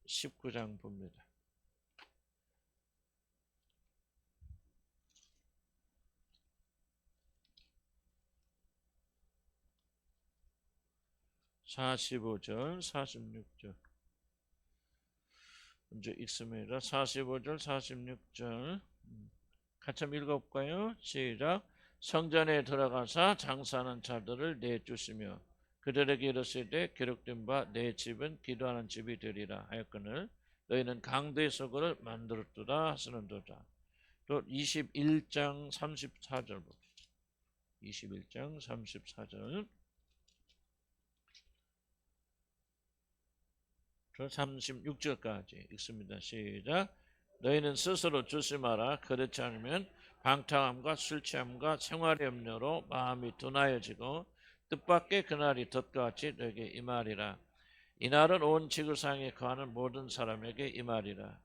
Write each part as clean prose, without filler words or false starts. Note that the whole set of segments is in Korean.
19장 봅니다. (45절) (46절) 먼저 읽습니다. 45절 46절 같이 한번 읽어볼까요? 시작. 성전에 들어가사 장사하는 자들을 내주시며 그들에게 이르시되 기록된 바 내 집은 기도하는 집이 되리라 하였거늘 너희는 강대 속을 만들었도다 하시는도다. 또 21장 34절 봅시다. 21장 34절 36절까지 읽습니다. 시작. 너희는 스스로 조심하라. 그렇지 않으면 방탕함과 술 취함과 생활의 염려로 마음이 둔하여지고 뜻밖의 그날이 덫같이 너에게 임하리라. 이날은 온 지구상에 거하는 모든 사람에게 임하리라.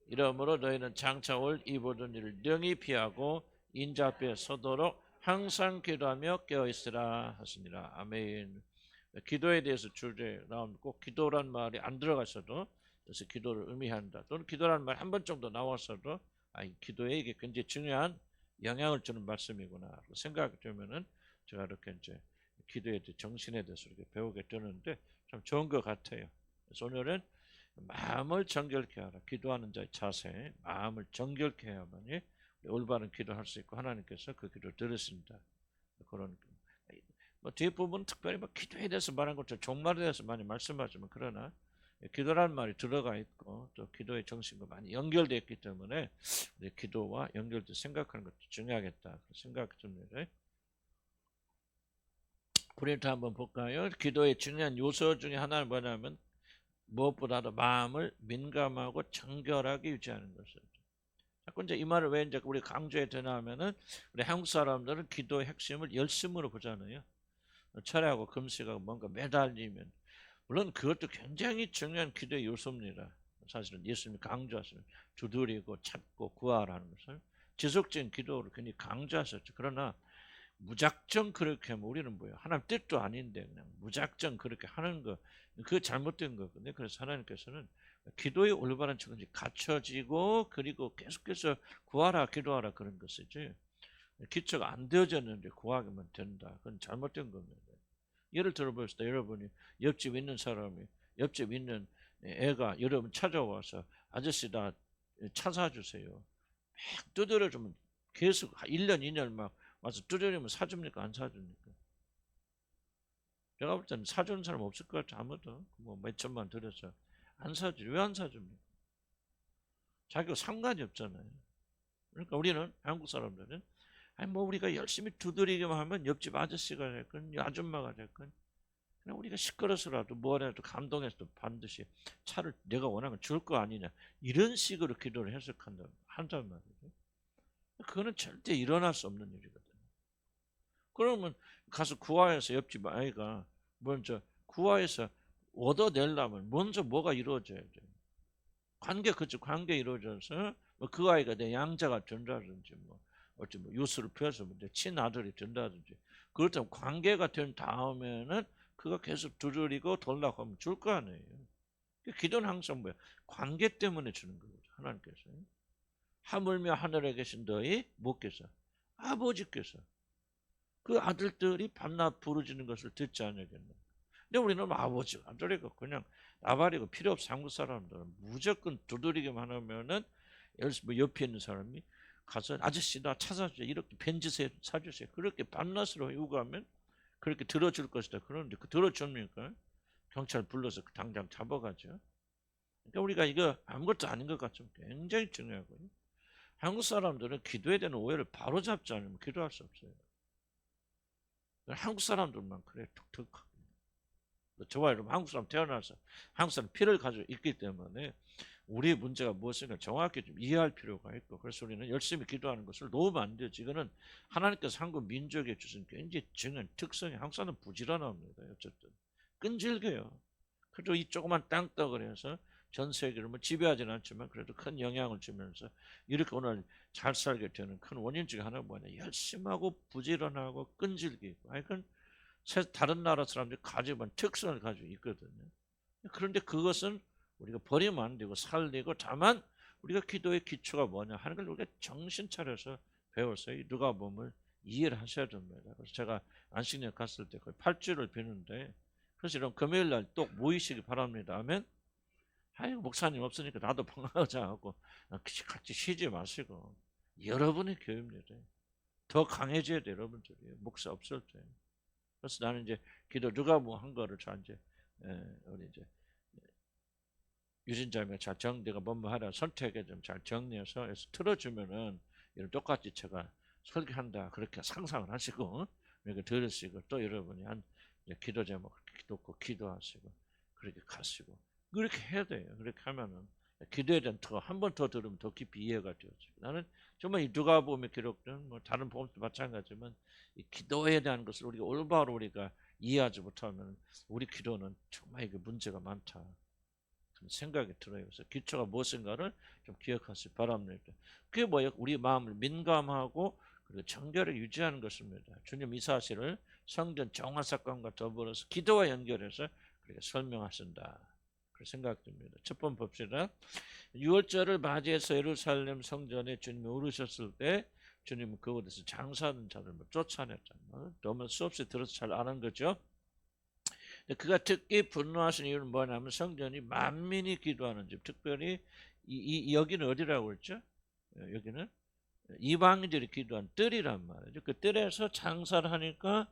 이러므로 너희는 장차 올 이 모든 일을 능히 피하고 인자 앞에 서도록 항상 기도하며 깨어있으라 하시니라. 아멘. 기도에 대해서 주제에 나오면 꼭 기도란 말이 안 들어가서도 그래서 기도를 의미한다. 또는 기도라는 말 한 번 정도 나왔어도 기도에 이게 굉장히 중요한 영향을 주는 말씀이구나 생각이 되면은 제가 이렇게 이제 기도에 대해 정신에 대해서 이렇게 배우게 되는데 참 좋은 것 같아요. 그래서 오늘은 마음을 정결케 하라. 기도하는 자의 자세, 마음을 정결케 해야만이 올바른 기도할 수 있고 하나님께서 그 기도를 들으신다. 그런 뒷부분 특별히 기도에 대해서 말한 것처럼 종말에 대해서 많이 말씀하지만 그러나 기도라는 말이 들어가 있고 또 기도의 정신과 많이 연결되어 있기 때문에 기도와 연결돼서 생각하는 것도 중요하겠다 생각이 듭니다. 프린트 한번 볼까요? 기도의 중요한 요소 중에 하나는 뭐냐면 무엇보다도 마음을 민감하고 정결하게 유지하는 것이죠. 자꾸 이제 이 말을 왜 이제 우리 강조해 드냐면은 우리 한국 사람들은 기도의 핵심을 열심으로 보잖아요. 철야하고 금식하고 뭔가 매달리면 물론 그것도 굉장히 중요한 기도의 요소입니다. 사실은 예수님이 강조하시는 두드리고 찾고 구하라는 것을 지속적인 기도를 굉장히 강조하셨죠. 그러나 무작정 그렇게 하면 우리는 뭐예요? 하나님 뜻도 아닌데 그냥 무작정 그렇게 하는 거 그거 잘못된 거거든요. 그래서 하나님께서는 기도의 올바른 측은지 갖춰지고 그리고 계속해서 구하라 기도하라 그런 것이지 기초가 안 되어졌는데 구하기만 된다. 그건 잘못된 겁니다. 예를 들어봅시다. 여러분이 옆집 있는 사람이 옆집 있는 애가 여러분 찾아와서 아저씨 나 차 사주세요. 막 두드려주면 계속 1년 2년 막 와서 두드리면 사줍니까? 안 사줍니까? 제가 볼 때는 사주는 사람 없을 것 같아. 아무도 뭐 몇 천만 들여서 안 사주지. 왜 안 사줍니까? 자기가 상관이 없잖아요. 그러니까 우리는 한국 사람들은 뭐 우리가 열심히 두드리기만 하면 옆집 아저씨가 됐건 아줌마가 됐건 그냥 우리가 시끄러서라도 뭐라도 감동해서 반드시 차를 내가 원하는 걸 줄 거 아니냐 이런 식으로 기도를 한단 말이죠. 그거는 절대 일어날 수 없는 일이거든요. 그러면 가서 구하에서 옆집 아이가 먼저 구하에서 얻어내려면 먼저 뭐가 이루어져야 돼요. 관계 이루어져서 뭐 그 아이가 내 양자가 된다든지 뭐 어찌 뭐 유수를 펴서 내 친아들이 된다든지 그렇다면 관계가 된 다음에는 그가 계속 두드리고 돌라고 하면 줄 거 아니에요. 기도는 항상 뭐야? 관계 때문에 주는 거죠. 하나님께서. 하물며 하늘에 계신 너희 목께서 아버지께서 그 아들들이 밤낮 부르짖는 것을 듣지 않으겠나. 근데 우리는 아버지가 아들이고 그냥 나발이고 필요 없어. 한국 사람들은 무조건 두드리기만 하면은 뭐 옆에 있는 사람이 가서 아저씨 나 차 사주세요. 이렇게 벤츠 사주세요. 그렇게 밤낮으로 요구하면 그렇게 들어줄 것이다. 그런데 그 들어줍니까? 경찰 불러서 당장 잡아가죠. 그러니까 우리가 이거 아무것도 아닌 것 같지만 굉장히 중요하거든요. 한국 사람들은 기도에 대한 오해를 바로 잡지 않으면 기도할 수 없어요. 한국 사람들만 그래 독특하고 저와 여러분 한국 사람 태어나서 한국 사람 피를 가지고 있기 때문에 우리의 문제가 무엇인가 정확히 좀 이해할 필요가 있고 그래서 우리는 열심히 기도하는 것을 놓으면 안 되죠. 이거는 하나님께서 한국 민족에 주신 굉장히 중요한 특성이 한국 사람은 부지런합니다. 어쨌든 끈질겨요. 그래도 이 조그만 땅덩어리 해서 전 세계를 뭐 지배하지는 않지만 그래도 큰 영향을 주면서 이렇게 오늘 잘 살게 되는 큰 원인 중에 하나가 뭐냐 열심하고 부지런하고 끈질기고 하여간 다른 나라 사람들이 가지고 있는 특성을 가지고 있거든요. 그런데 그것은 우리가 버리면 안 되고 살리고, 다만 우리가 기도의 기초가 뭐냐 하는 걸 우리가 정신 차려서 배워서 이 누가복음을 이해를 하셔야 됩니다. 그래서 제가 안식년 갔을 때 거의 8주를 비는데, 그래서 이런 금요일 날 또 모이시기 바랍니다. 아멘. 아이고 목사님 없으니까 나도 방황하자 하고 같이 쉬지 마시고, 여러분의 교회입니다. 더 강해져야 돼 여러분들이, 목사 없을 때. 그래서 나는 이제 기도 누가복음 거를 이제 우리 이제 유진자매가 잘 정리가 뭐하라 선택에 좀 잘 정리해서 틀어주면은 이런 똑같이 제가 설교한다 그렇게 상상을 하시고 이렇게 들으시고, 또 여러분이 한 기도 제목 듣고 기도하시고 그렇게 가시고 그렇게 해야 돼요. 그렇게 하면은 기도에 대한 한 번 더 들으면 더 깊이 이해가 되어지고, 나는 정말 이 누가복음에 기록된 뭐 다른 복음도 마찬가지지만 이 기도에 대한 것을 우리가 올바로 우리가 이해하지 못하면 우리 기도는 정말 이게 문제가 많다 그런 생각이 들어요. 그래서 기초가 무엇인가를 좀 기억하시기 바랍니다. 그게 뭐예요? 우리 마음을 민감하고 그리고 정결을 유지하는 것입니다. 주님 이 사실을 성전 정화 사건과 더불어서 기도와 연결해서 그렇게 설명하신다. 그런 생각이 듭니다. 첫 번 봅시다. 6월절을 맞이해서 예루살렘 성전에 주님이 오르셨을 때 주님은 그곳에서 장사하는 자를 쫓아냈잖아요. 너무 수없이 들어서 잘 아는 거죠. 그가 특히 분노하신 이유는 뭐냐면 성전이 만민이 기도하는 집, 특별히 여기는 어디라고 했죠? 여기는 이방인들이 기도한 뜰이란 말이죠. 그 뜰에서 장사를 하니까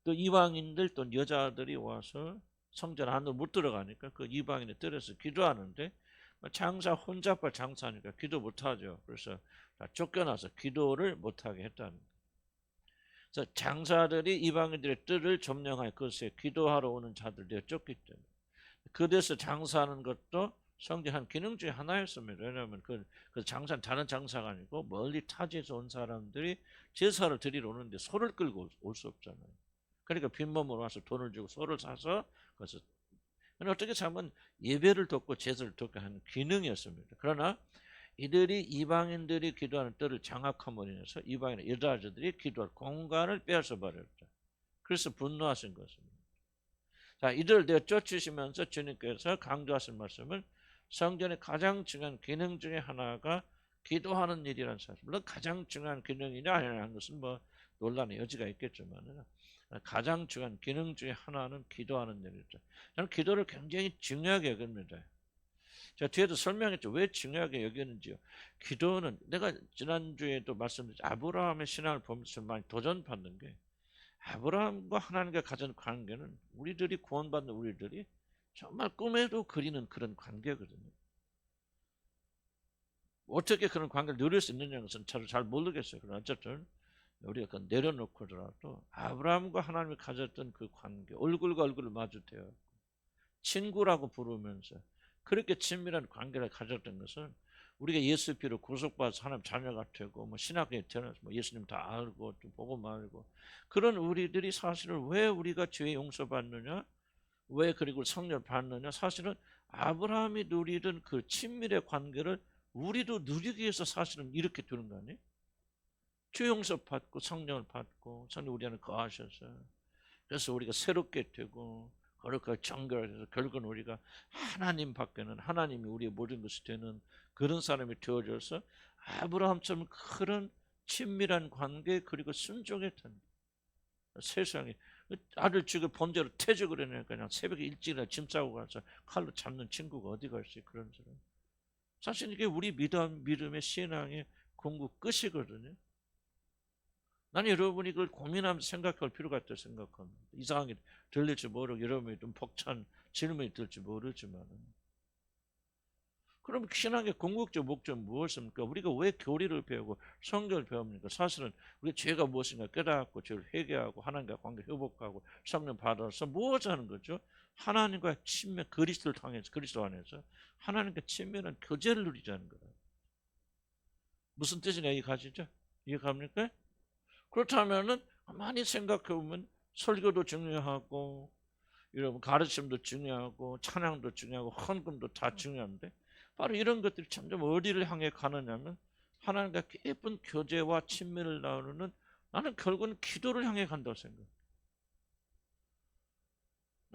또 이방인들 또 여자들이 와서 성전 안으로 못 들어가니까 그 이방인의 뜰에서 기도하는데, 장사 혼자빨 장사하니까 기도 못하죠. 그래서 다 쫓겨나서 기도를 못하게 했다는 거예요. 그래서 장사들이 이방인들의 뜰을 점령하여 그것에 기도하러 오는 자들이 쫓기 때문에 그데서 장사하는 것도 성전 한 기능 중에 하나였습니다. 왜냐하면 그 장사는 다른 장사가 아니고 멀리 타지에서 온 사람들이 제사를 드리러 오는데 소를 끌고 올 수 없잖아요. 그러니까 빈몸으로 와서 돈을 주고 소를 사서 그래서 어떻게 보면 예배를 돕고 제사를 돕게 하는 기능이었습니다. 그러나 이들이 이방인들이 기도하는 뜰을 장악함으로 인해서 이방인의 여자들이 기도할 공간을 빼앗아 버렸다. 그래서 분노하신 것입니다. 자, 이들을 내어 쫓으시면서 주님께서 강조하신 말씀은 성전의 가장 중요한 기능 중에 하나가 기도하는 일이라는 사실. 물론 가장 중요한 기능이냐 아니냐는 것은 뭐 논란의 여지가 있겠지만 가장 중요한 기능 중에 하나는 기도하는 일이죠. 저는 기도를 굉장히 중요하게 여깁니다. 제가 뒤에도 설명했죠. 왜 중요하게 여기는지요. 기도는 내가 지난주에도 말씀드렸죠. 아브라함의 신앙을 보면서 많이 도전받는 게, 아브라함과 하나님과 가진 관계는 우리들이 구원받는 우리들이 정말 꿈에도 그리는 그런 관계거든요. 어떻게 그런 관계를 누릴 수 있느냐는 것은 잘 모르겠어요. 그러나 어쨌든 우리가 그 내려놓고더라도 아브라함과 하나님이 가졌던 그 관계, 얼굴과 얼굴을 마주대어 친구라고 부르면서 그렇게 친밀한 관계를 가졌던 것은 우리가 예수 피로 구속받아서 하나님 자녀가 되고 뭐 신학에 태어나서 뭐 예수님 다 알고 또 보고 말고 그런 우리들이 사실은 왜 우리가 죄 용서받느냐, 왜 그리고 성령 받느냐, 사실은 아브라함이 누리던 그 친밀의 관계를 우리도 누리기 위해서 사실은 이렇게 되는 거 아니에요? 죄 용서 받고 성령을 받고 성령 우리 안에 거하셔서 그래서 우리가 새롭게 되고 거룩하게 정결해서 결국은 우리가 하나님 밖에는 하나님이 우리의 모든 것이 되는 그런 사람이 되어져서 아브라함처럼 그런 친밀한 관계 그리고 순종했던 세상에 아들 죽여 범죄로 퇴직을 해내니까 그냥 새벽에 일찍이나 짐 싸고 가서 칼로 잡는 친구가 어디가 있어요. 그런 사람. 사실 이게 우리 믿음의 신앙의 궁극 끝이거든요. 나는 여러분이 그걸 고민하면서 생각할 필요가 있다고 생각합니다. 이상하게 들릴지 모르고 여러분이 좀 벅찬 질문이 들지 모르지만 그럼 신앙의 궁극적 목적은 무엇입니까? 우리가 왜 교리를 배우고 성경을 배웁니까? 사실은 우리 죄가 무엇인가 깨닫고 죄를 회개하고 하나님과 관계 회복하고 성령 받아서 무엇을 하는 거죠? 하나님과 친밀, 그리스도를 통해서 그리스도 안에서 하나님과 친밀한 교제를 누리자는 거예요. 무슨 뜻이냐 이해가시죠? 이해갑니까? 그렇다면은 많이 생각해 보면 설교도 중요하고 여러분 가르침도 중요하고 찬양도 중요하고 헌금도 다 중요한데 바로 이런 것들이 점점 어디를 향해 가느냐면 하나님과 깊은 교제와 친밀을 나누는, 나는 결국은 기도를 향해 간다고 생각해요.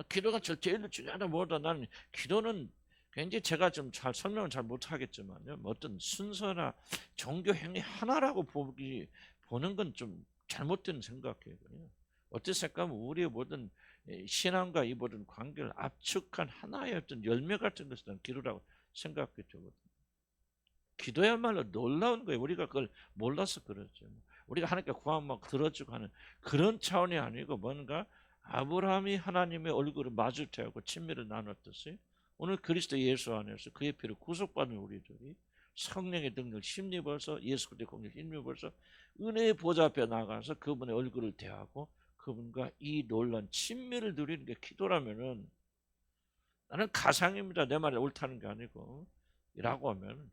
기도가 제일 중요하다 뭐다. 나는 기도는 굉장히 제가 좀 잘 설명을 잘 못하겠지만요. 뭐 어떤 순서나 종교 행위 하나라고 보는 건 좀 잘못된 생각이에요. 어떻게 생각하면 우리의 모든 신앙과 이 모든 관계를 압축한 하나의 어떤 열매 같은 것을 기도라고 생각했죠. 기도야말로 놀라운 거예요. 우리가 그걸 몰라서 그렇죠. 우리가 하나님께 구하면 막 들어주고 하는 그런 차원이 아니고 뭔가 아브라함이 하나님의 얼굴을 마주대하고 친밀을 나눴듯이 오늘 그리스도 예수 안에서 그의 피로 구속받은 우리들이 성령의 능력을 힘입어서 예수 그리스도의 공력을 힘입어서 은혜의 보좌 앞에 나가서 그분의 얼굴을 대하고 그분과 이 놀란 친밀을 누리는 게 기도라면은 나는 가상입니다. 내 말이 옳다는 게 아니고 라고 하면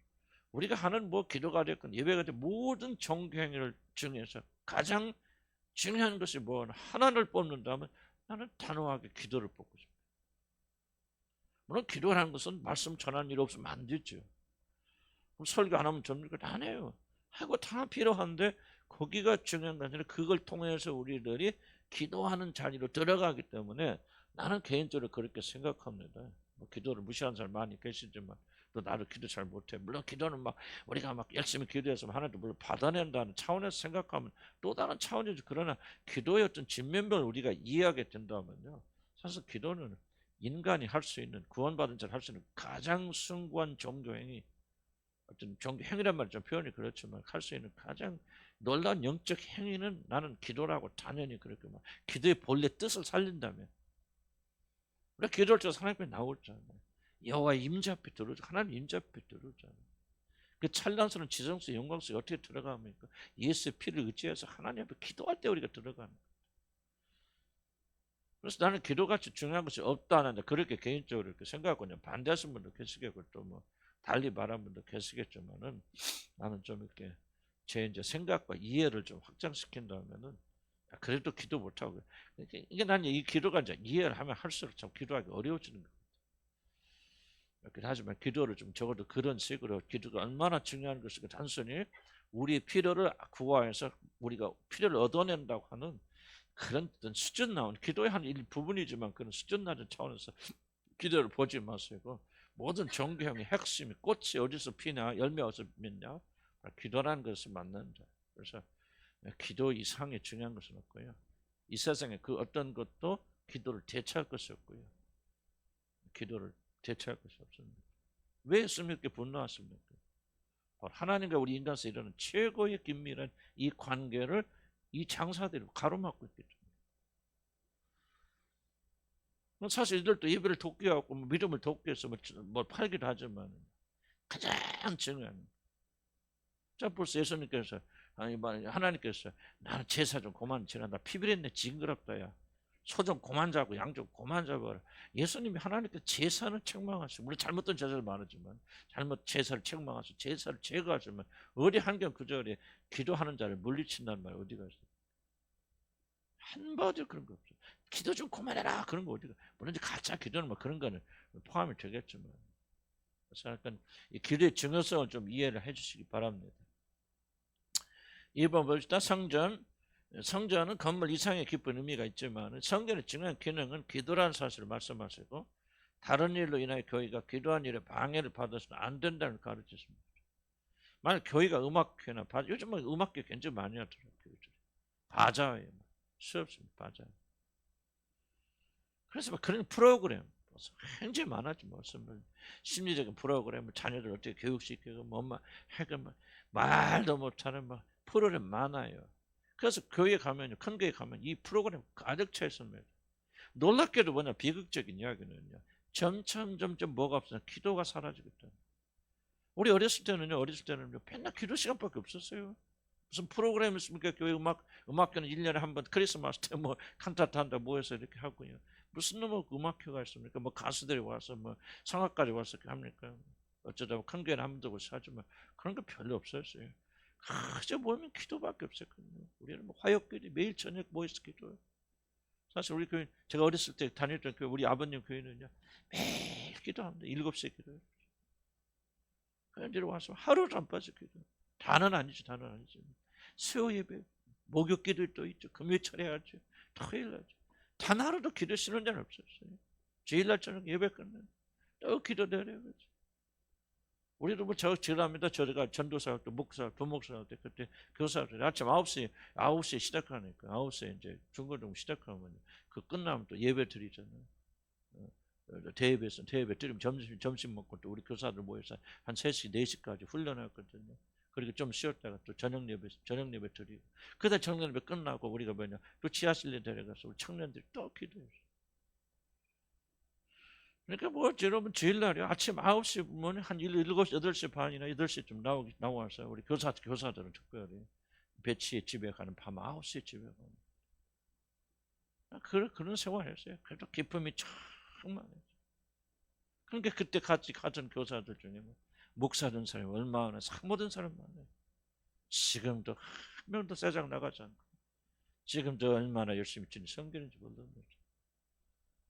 우리가 하는 뭐 기도가 됐건 예배가 됐건 모든 종교행위를 중에서 가장 중요한 것이 뭐 하나를 뽑는다면 나는 단호하게 기도를 뽑고 싶어요. 물론 기도라는 것은 말씀 전하는 일 없으면 안 되죠. 그럼 설교 안 하면 됩니까? 안 해요. 하고 다 필요한데 거기가 중요한 게 아니라 그걸 통해서 우리들이 기도하는 자리로 들어가기 때문에 나는 개인적으로 그렇게 생각합니다. 뭐 기도를 무시하는 사람 많이 계시지만 또 나도 기도 잘 못해. 물론 기도는 막 우리가 막 열심히 기도해서 하나님도 물론 받아낸다는 차원에서 생각하면 또 다른 차원이죠. 그러나 기도의 어떤 진면을 우리가 이해하게 된다면요. 사실 기도는 인간이 할 수 있는 구원받은 자를 할 수 있는 가장 숭고한 종교행위 어떤 종교 행위란 말이 좀 표현이 그렇지만 할 수 있는 가장 놀라운 영적 행위는 나는 기도라고 당연히 그렇게 막 기도의 본래 뜻을 살린다면 우리가 기도할 때 하나님 앞에 나오잖아요. 여호와의 임재 앞에 들어오죠. 하나님 임재 앞에 들어오잖아요. 그 찬란스러운 지성스 영광스에 어떻게 들어갑니까? 예수의 피를 의지해서 하나님 앞에 기도할 때 우리가 들어가는 거예요. 그래서 나는 기도같이 중요한 것이 없다는데 그렇게 개인적으로 이렇게 생각하고 반대하시는 분도 계시겠고 또 뭐 달리 말하는 분도 계시겠지만은 나는 좀 이렇게 제 이제 생각과 이해를 좀 확장시킨다면은 그래도 기도 못하고 이게 나는 이 기도가 이제 이해를 하면 할수록 참 기도하기 어려워지는 거예요. 하지만 기도를 좀 적어도 그런 식으로 기도가 얼마나 중요한 것인가 단순히 우리의 필요를 구하여서 우리가 필요를 얻어낸다고 하는 그런 수준 나온 기도의 한 일부분이지만 그런 수준 낮은 차원에서 기도를 보지 마시고 모든 종교형의 핵심이 꽃이 어디서 피냐 열매 어디서 맺냐 기도라는 것을 만난다. 그래서 기도 이상의 중요한 것은 없고요. 이 세상에 그 어떤 것도 기도를 대체할 것이 없고요. 기도를 대체할 것이 없습니다. 왜 스미께 분노하십니까? 하나님과 우리 인간 사이에 이르는 최고의 긴밀한 이 관계를 이 장사들이 가로막고 있기 때문에. 사실 이들도 예배를 돕기 하고 믿음을 돕기 위해서 뭐 팔기도 하지만 가장 중요한 자 벌써 예수님께서 하나님께서 나는 제사 좀 그만 지라 나 피비린내 징그럽다 야 소 좀 그만 잡고 양 좀 그만 잡아라. 예수님이 하나님께 제사는 책망하시고 물론 잘못된 제사를 말하지만 잘못 제사를 책망하시고 제사를 제거하시면 어디 한경 그 절에 기도하는 자를 물리친다는 말 어디가 있어요? 한마디 그런 거 없어요. 기도 좀 그만해라 그런 거 어디가 물론 이제 가짜 기도는 뭐 그런 거는 포함이 되겠지만 그래서 약간 이 기도의 중요성을 좀 이해를 해주시기 바랍니다. 2번 봅시다. 성전은 건물 이상의 깊은 의미가 있지만 성전의 중요한 기능은 기도라는 사실을 말씀하시고 다른 일로 인하여 교회가 기도한 일에 방해를 받아서는 안 된다는 걸 가르치십니다. 만약 교회가 음악회나 요즘 음악회 굉장히 많이 하더라고요. 바자회 수없습니다. 바자회. 그래서 막 그런 프로그램 굉장히 많았지 무슨 심리적인 프로그램을 자녀들 어떻게 교육시키고 뭐만 해가 말도 못하는 막 프로그램 많아요. 그래서 교회 가면요, 큰 교회 가면 이 프로그램 가득 차 있습니다. 놀랍게도 뭐냐 비극적인 이야기는요. 점점 뭐가 없어요. 기도가 사라지겠다. 우리 어렸을 때는 맨날 기도 시간밖에 없었어요. 무슨 프로그램 있습니까? 교회 음악회는 1년에 한 번 크리스마스 때 뭐 칸타타 한다 모여서 이렇게 하고요. 무슨 놈의 음악회가 있습니까? 뭐 가수들이 와서 뭐 성악까지 와서 합니까? 어쩌다 큰 교회는 한 번도 하지만 그런 거 별로 없었어요. 그저 모이면 기도밖에 없었거든요. 우리는 뭐 화요일에 매일 저녁 모여서 기도해요. 사실 우리 교회 제가 어렸을 때 다녔던 교회 우리 아버님 교회는요 매일 기도합니다. 7시에 기도해요. 그런데 와서 하루도 안 빠져 기도. 다는 아니지. 수요 예배, 목욕 기도 또 있죠. 금요일 차례하죠. 토요일 하죠. 단 하루도 기도 쉬는 날은 없었어요. 주일날 저녁 예배 끝나요. 또 기도드려요. 우리도 뭐 저랍니다. 저희가 전도사 또 목사, 부목사 때 그때 교사들 아침 9시에 시작하니까 9시에 이제 중고등 시작하면 그 끝나면 또 예배 드리잖아요. 대예배 드리면 점심 먹고 또 우리 교사들 모여서 한 3시, 4시까지 훈련하거든요. 그리고 좀 쉬었다가 또 저녁 예배 드리고 그다 저녁 예배 끝나고 우리가 또 지하실에 데려가서 우리 청년들이 또 기도해요. 그러니까 뭐 여러분 주일날이 아침 9시 보면 한 7시, 8시 반이나 8시쯤 나와서 우리 교사들은 특별히 배치에 집에 가는 밤 9시에 집에 가는 그런 생활했어요. 그래도 기쁨이 참 많아요. 그러니까 그때 같이 가던 교사들 중에 목사 된 사람이 얼마나 상모 된 사람 많아요. 지금도 한 명도 세장 나가지 않고 지금도 얼마나 열심히 섬기는지 모르는데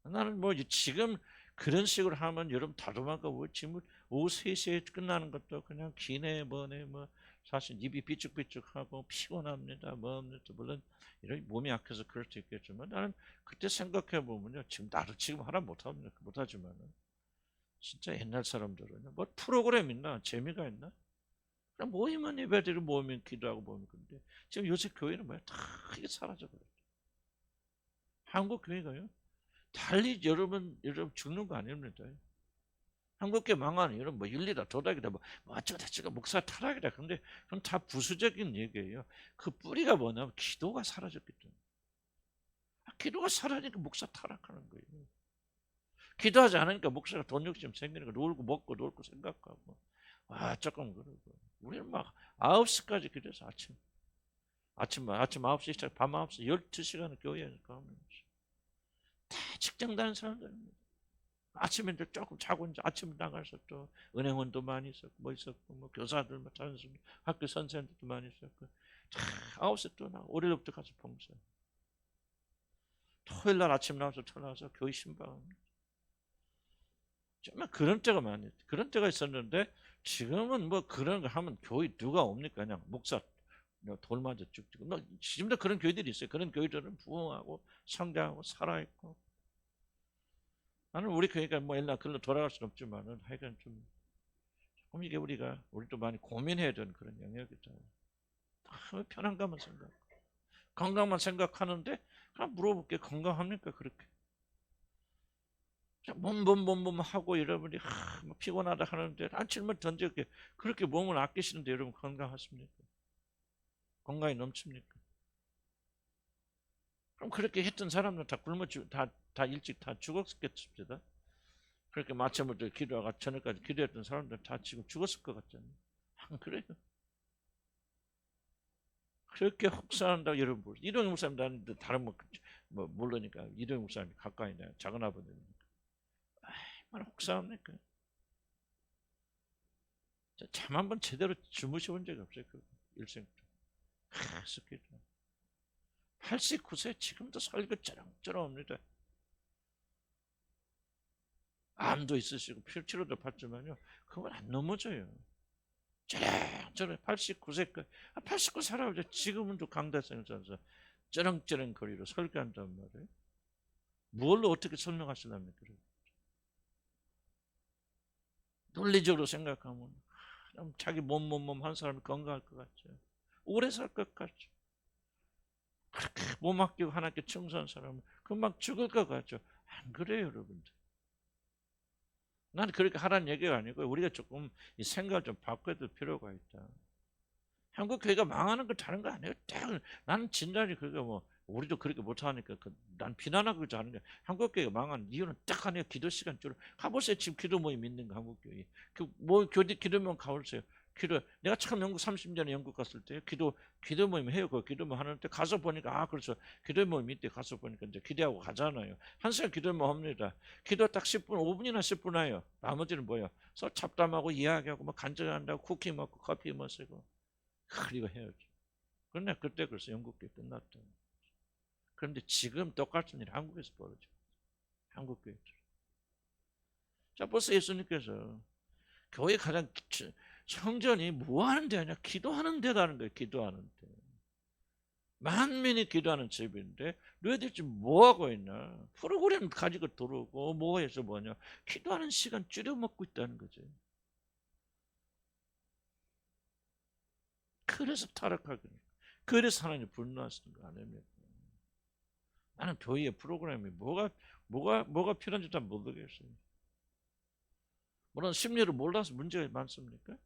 나는 뭐 지금 그런 식으로 하면 여러분 다 도망가고 지금 오후 3시에 끝나는 것도 그냥 기네 뭐네 뭐 사실 입이 삐죽삐죽하고 피곤합니다. 뭐합니다. 물론 이런 몸이 약해서 그럴 수 있겠지만 나는 그때 생각해 보면요. 나도 지금 하나 못하지만은 진짜 옛날 사람들은 뭐 프로그램 있나 재미가 있나? 그냥 모이면 예배드리고 모이면 기도하고 모이면 근데 지금 요새 교회는 뭐야 다 이게 사라져버렸죠. 한국 교회가요. 달리 여러분 죽는 거 아닙니다. 한국계 망하는 이런 뭐 윤리다 도덕이다 뭐 어쩌다 저쩌다 목사 타락이다. 근데 그건 다 부수적인 얘기예요. 그 뿌리가 뭐냐면 기도가 사라졌기 때문에. 기도가 사라지니까 목사 타락하는 거예요. 기도하지 않으니까 목사가 돈 욕심 생기는 거 놀고 먹고 놀고 생각하고 조금 그러고 우리는 막 9시까지 기도해서 아침 9시 시작 밤 9시 12시간을 교회에 가면서 다 직장 다니는 사람들입니다. 아침에 조금 자고 이제 아침 나가서 또 은행원도 많이 있었고 뭐 있었고 뭐 교사들 뭐 단순 학교 선생님들도 많이 있었고 다 9시 또 나가 월요일부터 가서 봉사. 토요일 날 아침 나와서 전화와서 교회 신방합니다. 정말 그런 때가 많이 그런 때가 있었는데 지금은 뭐 그런 거 하면 교회 누가 옵니까? 그냥 목사 돌맞아 쭉쭉. 지금도 그런 교회들이 있어요. 그런 교회들은 부흥하고 성장하고 살아있고. 나는 우리 교회가 뭐 옛날 글로 돌아갈 수는 없지만은 하여간 좀 조금 이게 우리도 많이 고민해야 되는 그런 영역이잖아요. 편안감만 생각, 건강만 생각하는데 그냥 물어볼게 건강합니까 그렇게? 몸 하고 여러분이 뭐 피곤하다 하는데 아침을 던져게 그렇게 몸을 아끼시는데 여러분 건강하십니까? 건강이 넘칩니까? 그럼 그렇게 했던 사람들 다 굶어 다 일찍 다 죽었겠습니다. 그렇게 마침부터 기도하고 저녁까지 기도했던 사람들 다 지금 죽었을 것 같잖아요. 안 그래요? 그렇게 혹사한다고 여러분 이동희 목사님 나는 다른 뭐 모르니까 이동희 목사님 가까이 내 작은 아버님이니까 얼마나 혹사합니까? 잠 한 번 제대로 주무셔본 적이 없어요. 그 일생 계속 89세 지금도 설교 쩌렁쩌렁합니다. 암도 있으시고 치료도 받지만요. 그건 안 넘어져요. 쩌렁쩌렁 89세까지 89 살아보자. 지금은 또 강대상에서 쩌렁쩌렁 거리로 설교한단 말이에요. 뭘로 어떻게 설명하시랍니까? 논리적으로 생각하면 자기 몸 한 사람이 건강할 것 같죠. 오래 살 것 같죠. 그렇게 몸 아끼고 하나님께 충성한 사람은 금방 죽을 것 같죠. 안 그래요, 여러분들. 나는 그렇게 하라는 얘기가 아니고 우리가 조금 이 생각을 좀 바꿔야 될 필요가 있다. 한국 교회가 망하는 건 다른 거 아니에요. 나는 진단이 그게 뭐 우리도 그렇게 못하니까 난 비난하고자 하는 게 한국 교회가 망한 이유는 딱 하나요. 기도 시간 줄여 가보세요. 지금 기도 모임 있는 거 한국 교회. 뭐 기도 모임 가보세요. 내가 처음 영국 30년에 영국 갔을 때 기도 모임 해요. 그 기도 모임 하는데 가서 보니까 그렇죠. 기도 모임 이때 가서 보니까 이제 기대하고 가잖아요. 한 시간 기도 모임 합니다. 기도 딱 10분, 5분이나 10분 해요. 나머지는 뭐예요? 서로 잡담하고 이야기하고 뭐 간절한다고 쿠키 먹고 커피 마시고 그리고 헤어져. 그런데 그때 그래서 영국교회 끝났다. 그런데 지금 똑같은 일이 한국에서 벌어져. 한국교회들. 자, 벌써 예수님께서 교회 가장 성전이 뭐 하는 데 아니야? 기도하는 데라는 거예요. 기도하는 데. 만민이 기도하는 집인데 너희들 지금 뭐하고 있나? 프로그램 가지고 들어오고 뭐해서 뭐냐? 기도하는 시간 줄여먹고 있다는 거지. 그래서 타락하게, 그래서 하나님 분노하시는 거 아닙니까? 나는 교회의 프로그램이 뭐가 필요한지 잘 모르겠어요. 물론 심리를 몰라서 문제가 많습니까?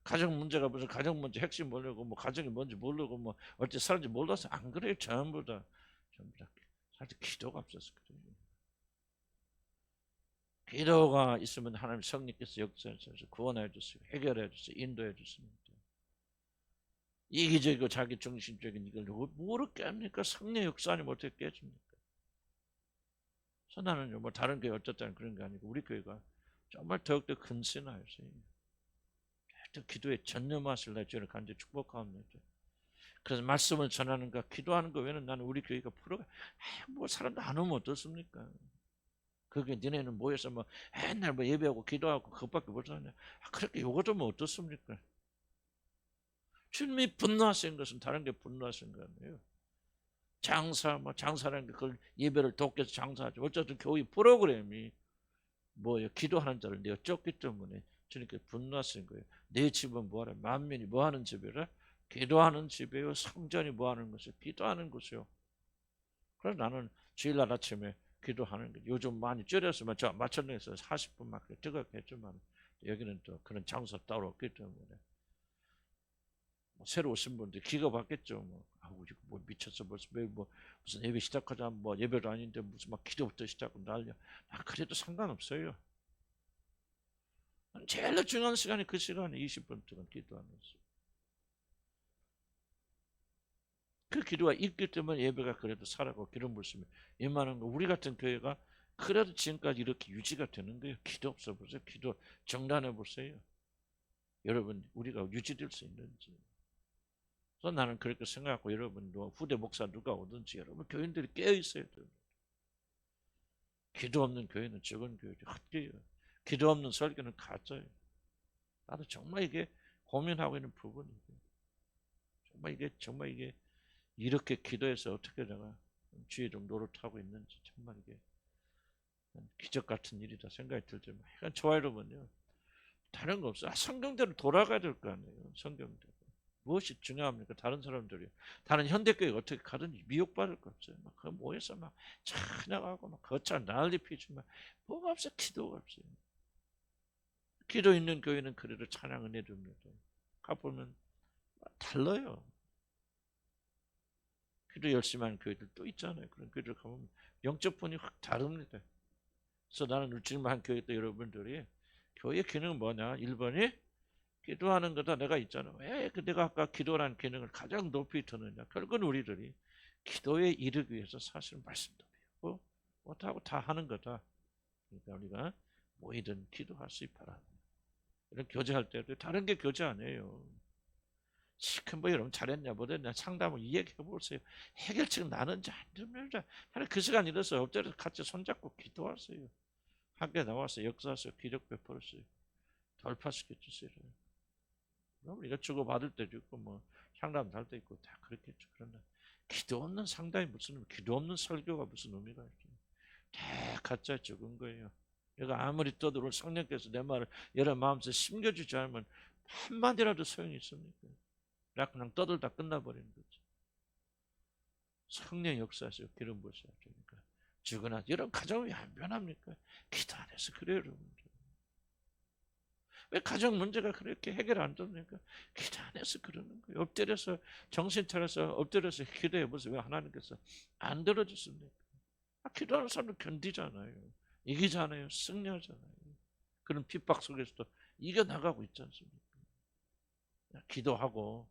가정 문제가 무슨 가정 문제 핵심 모르고 뭐 가정이 뭔지 모르고 뭐 어째 사는지 몰라서 안 그래요. 전부 다 사실 기도가 없어서 그래요. 기도가 있으면 하나님 성령께서 역사하셔서 구원해 주시고 해결해 주시고 인도해 주십니다. 이기적이고 자기 중심적인 이걸 모르게 합니까? 성령 역사 아니면 어떻게 깨집니까? 그래서 나는 뭐 다른 교회 어쨌든 그런 게 아니고 우리 교회가 정말 더욱더 근신하였어요. 더 기도에 전념하실래 저는 간절히 축복합니다. 그래서 말씀을 전하는 거, 기도하는 거 외에는 나는 우리 교회가 프로가 뭐 사람도 안 오면 어떻습니까? 그게 니네는 모여서 뭐 맨날 뭐 예배하고 기도하고 그것밖에 못하냐? 그렇게 요거 좀 어떻습니까? 주님이 분노하신 것은 다른 게 분노하신 거 아니에요. 장사라는 게 그걸 예배를 돕기 위해서 장사하죠. 어쨌든 교회 프로그램이 뭐예요? 기도하는 자를 내어 쫓기 때문에 주님께 분노하신 거예요. 내 집은 뭐하라? 만민이 뭐하는 집이라? 기도하는 집이에요. 성전이 뭐하는 것이요? 기도하는 곳이요. 그래서 나는 주일날 아침에 기도하는 거. 요즘 많이 줄였으면 저 마천동에서 40분밖에 뜨겁게 했지만 여기는 또 그런 장소 따로 없기 때문에 뭐 새로 오신 분들 기가 막겠죠. 뭐 아우 이거 뭐 미쳤어 벌써 뭐 무슨 예배 시작하자 뭐 예배도 아닌데 무슨 막 기도부터 시작하고 난리야. 그래도 상관없어요. 제일 중요한 시간이 그 시간에 20분 동안 기도하면서 그 기도가 있기 때문에 예배가 그래도 살아가고 기름 부으시면 임하는 거. 우리 같은 교회가 그래도 지금까지 이렇게 유지가 되는 거예요. 기도 없어 보세요. 기도 정단해 보세요. 여러분 우리가 유지될 수 있는지. 그래서 나는 그렇게 생각하고 여러분도 후대 목사 누가 오든지 여러분 교인들이 깨어 있어야 돼요. 기도 없는 교회는 적은 교회죠. 헛개요. 기도 없는 설교는 가짜예요. 나도 정말 이게 고민하고 있는 부분이에요. 정말 이게 이렇게 기도해서 어떻게 내가 주의 좀 노릇하고 있는지 정말 이게 기적 같은 일이다 생각이 들지만 저와 여러분요 다른 거 없어요. 성경대로 돌아가야 될 거 아니에요. 성경대로. 무엇이 중요합니까? 다른 사람들이 다른 현대교회 어떻게 가든지 미혹받을 거 없어요. 그 모여서 막 찬양하고 막 거창 난리 피지만 뭐가 없어. 기도가 없어요. 기도 있는 교회는 그래도 찬양을 해줍니다. 가보면 달라요. 기도 열심히 하는 교회들 또 있잖아요. 그런 교회들 가보면 영적분이 확 다릅니다. 그래서 나는 울진만 교회 때 여러분들이 교회의 기능은 뭐냐? 1번이 기도하는 거다. 내가 있잖아. 왜 내가 아까 기도라는 기능을 가장 높이 드느냐? 결국은 우리들이 기도에 이르기 위해서 사실 말씀도 배우고 못하고 다 하는 거다. 그러니까 우리가 모이든 기도할 수 있도록 이런 교제할 때도 다른 게 교제 아니에요. 시큰 뭐 여러분 잘했냐 못했냐 상담을 이야기해 보세요. 해결책 나는지 안 되는지 그 시간 이래서 엎드려서 같이 손잡고 기도하세요. 학교에 나와서 역사하세요. 기적 베풀었어요. 돌파시켜 주세요. 그럼 우리가 주고받을 때도 있고 뭐 상담 할 때 있고 다 그렇겠죠. 그러나 기도 없는 상담이 무슨 기도 없는 설교가 무슨 의미가 있죠. 다 가짜 적은 거예요. 내가 아무리 떠들어 성령께서 내 말을 여러 마음에서 심겨주지 않으면 한마디라도 소용이 있습니까? 그냥 떠들다 끝나버리는 거죠. 성령 역사에서 기름 부으셔야 되니까 죽으나 이런 가정이 왜 안 변합니까? 기도 안 해서 그래요 여러분들. 왜 가정 문제가 그렇게 해결 안 됩니까? 기도 안 해서 그러는 거예요. 엎드려서 정신 차려서 엎드려서 기도해 보세요. 왜 하나님께서 안 들어주십니까? 기도하는 사람도 견디잖아요. 이기잖아요. 승리하잖아요. 그런 핍박 속에서도 이겨나가고 있지 않습니까? 기도하고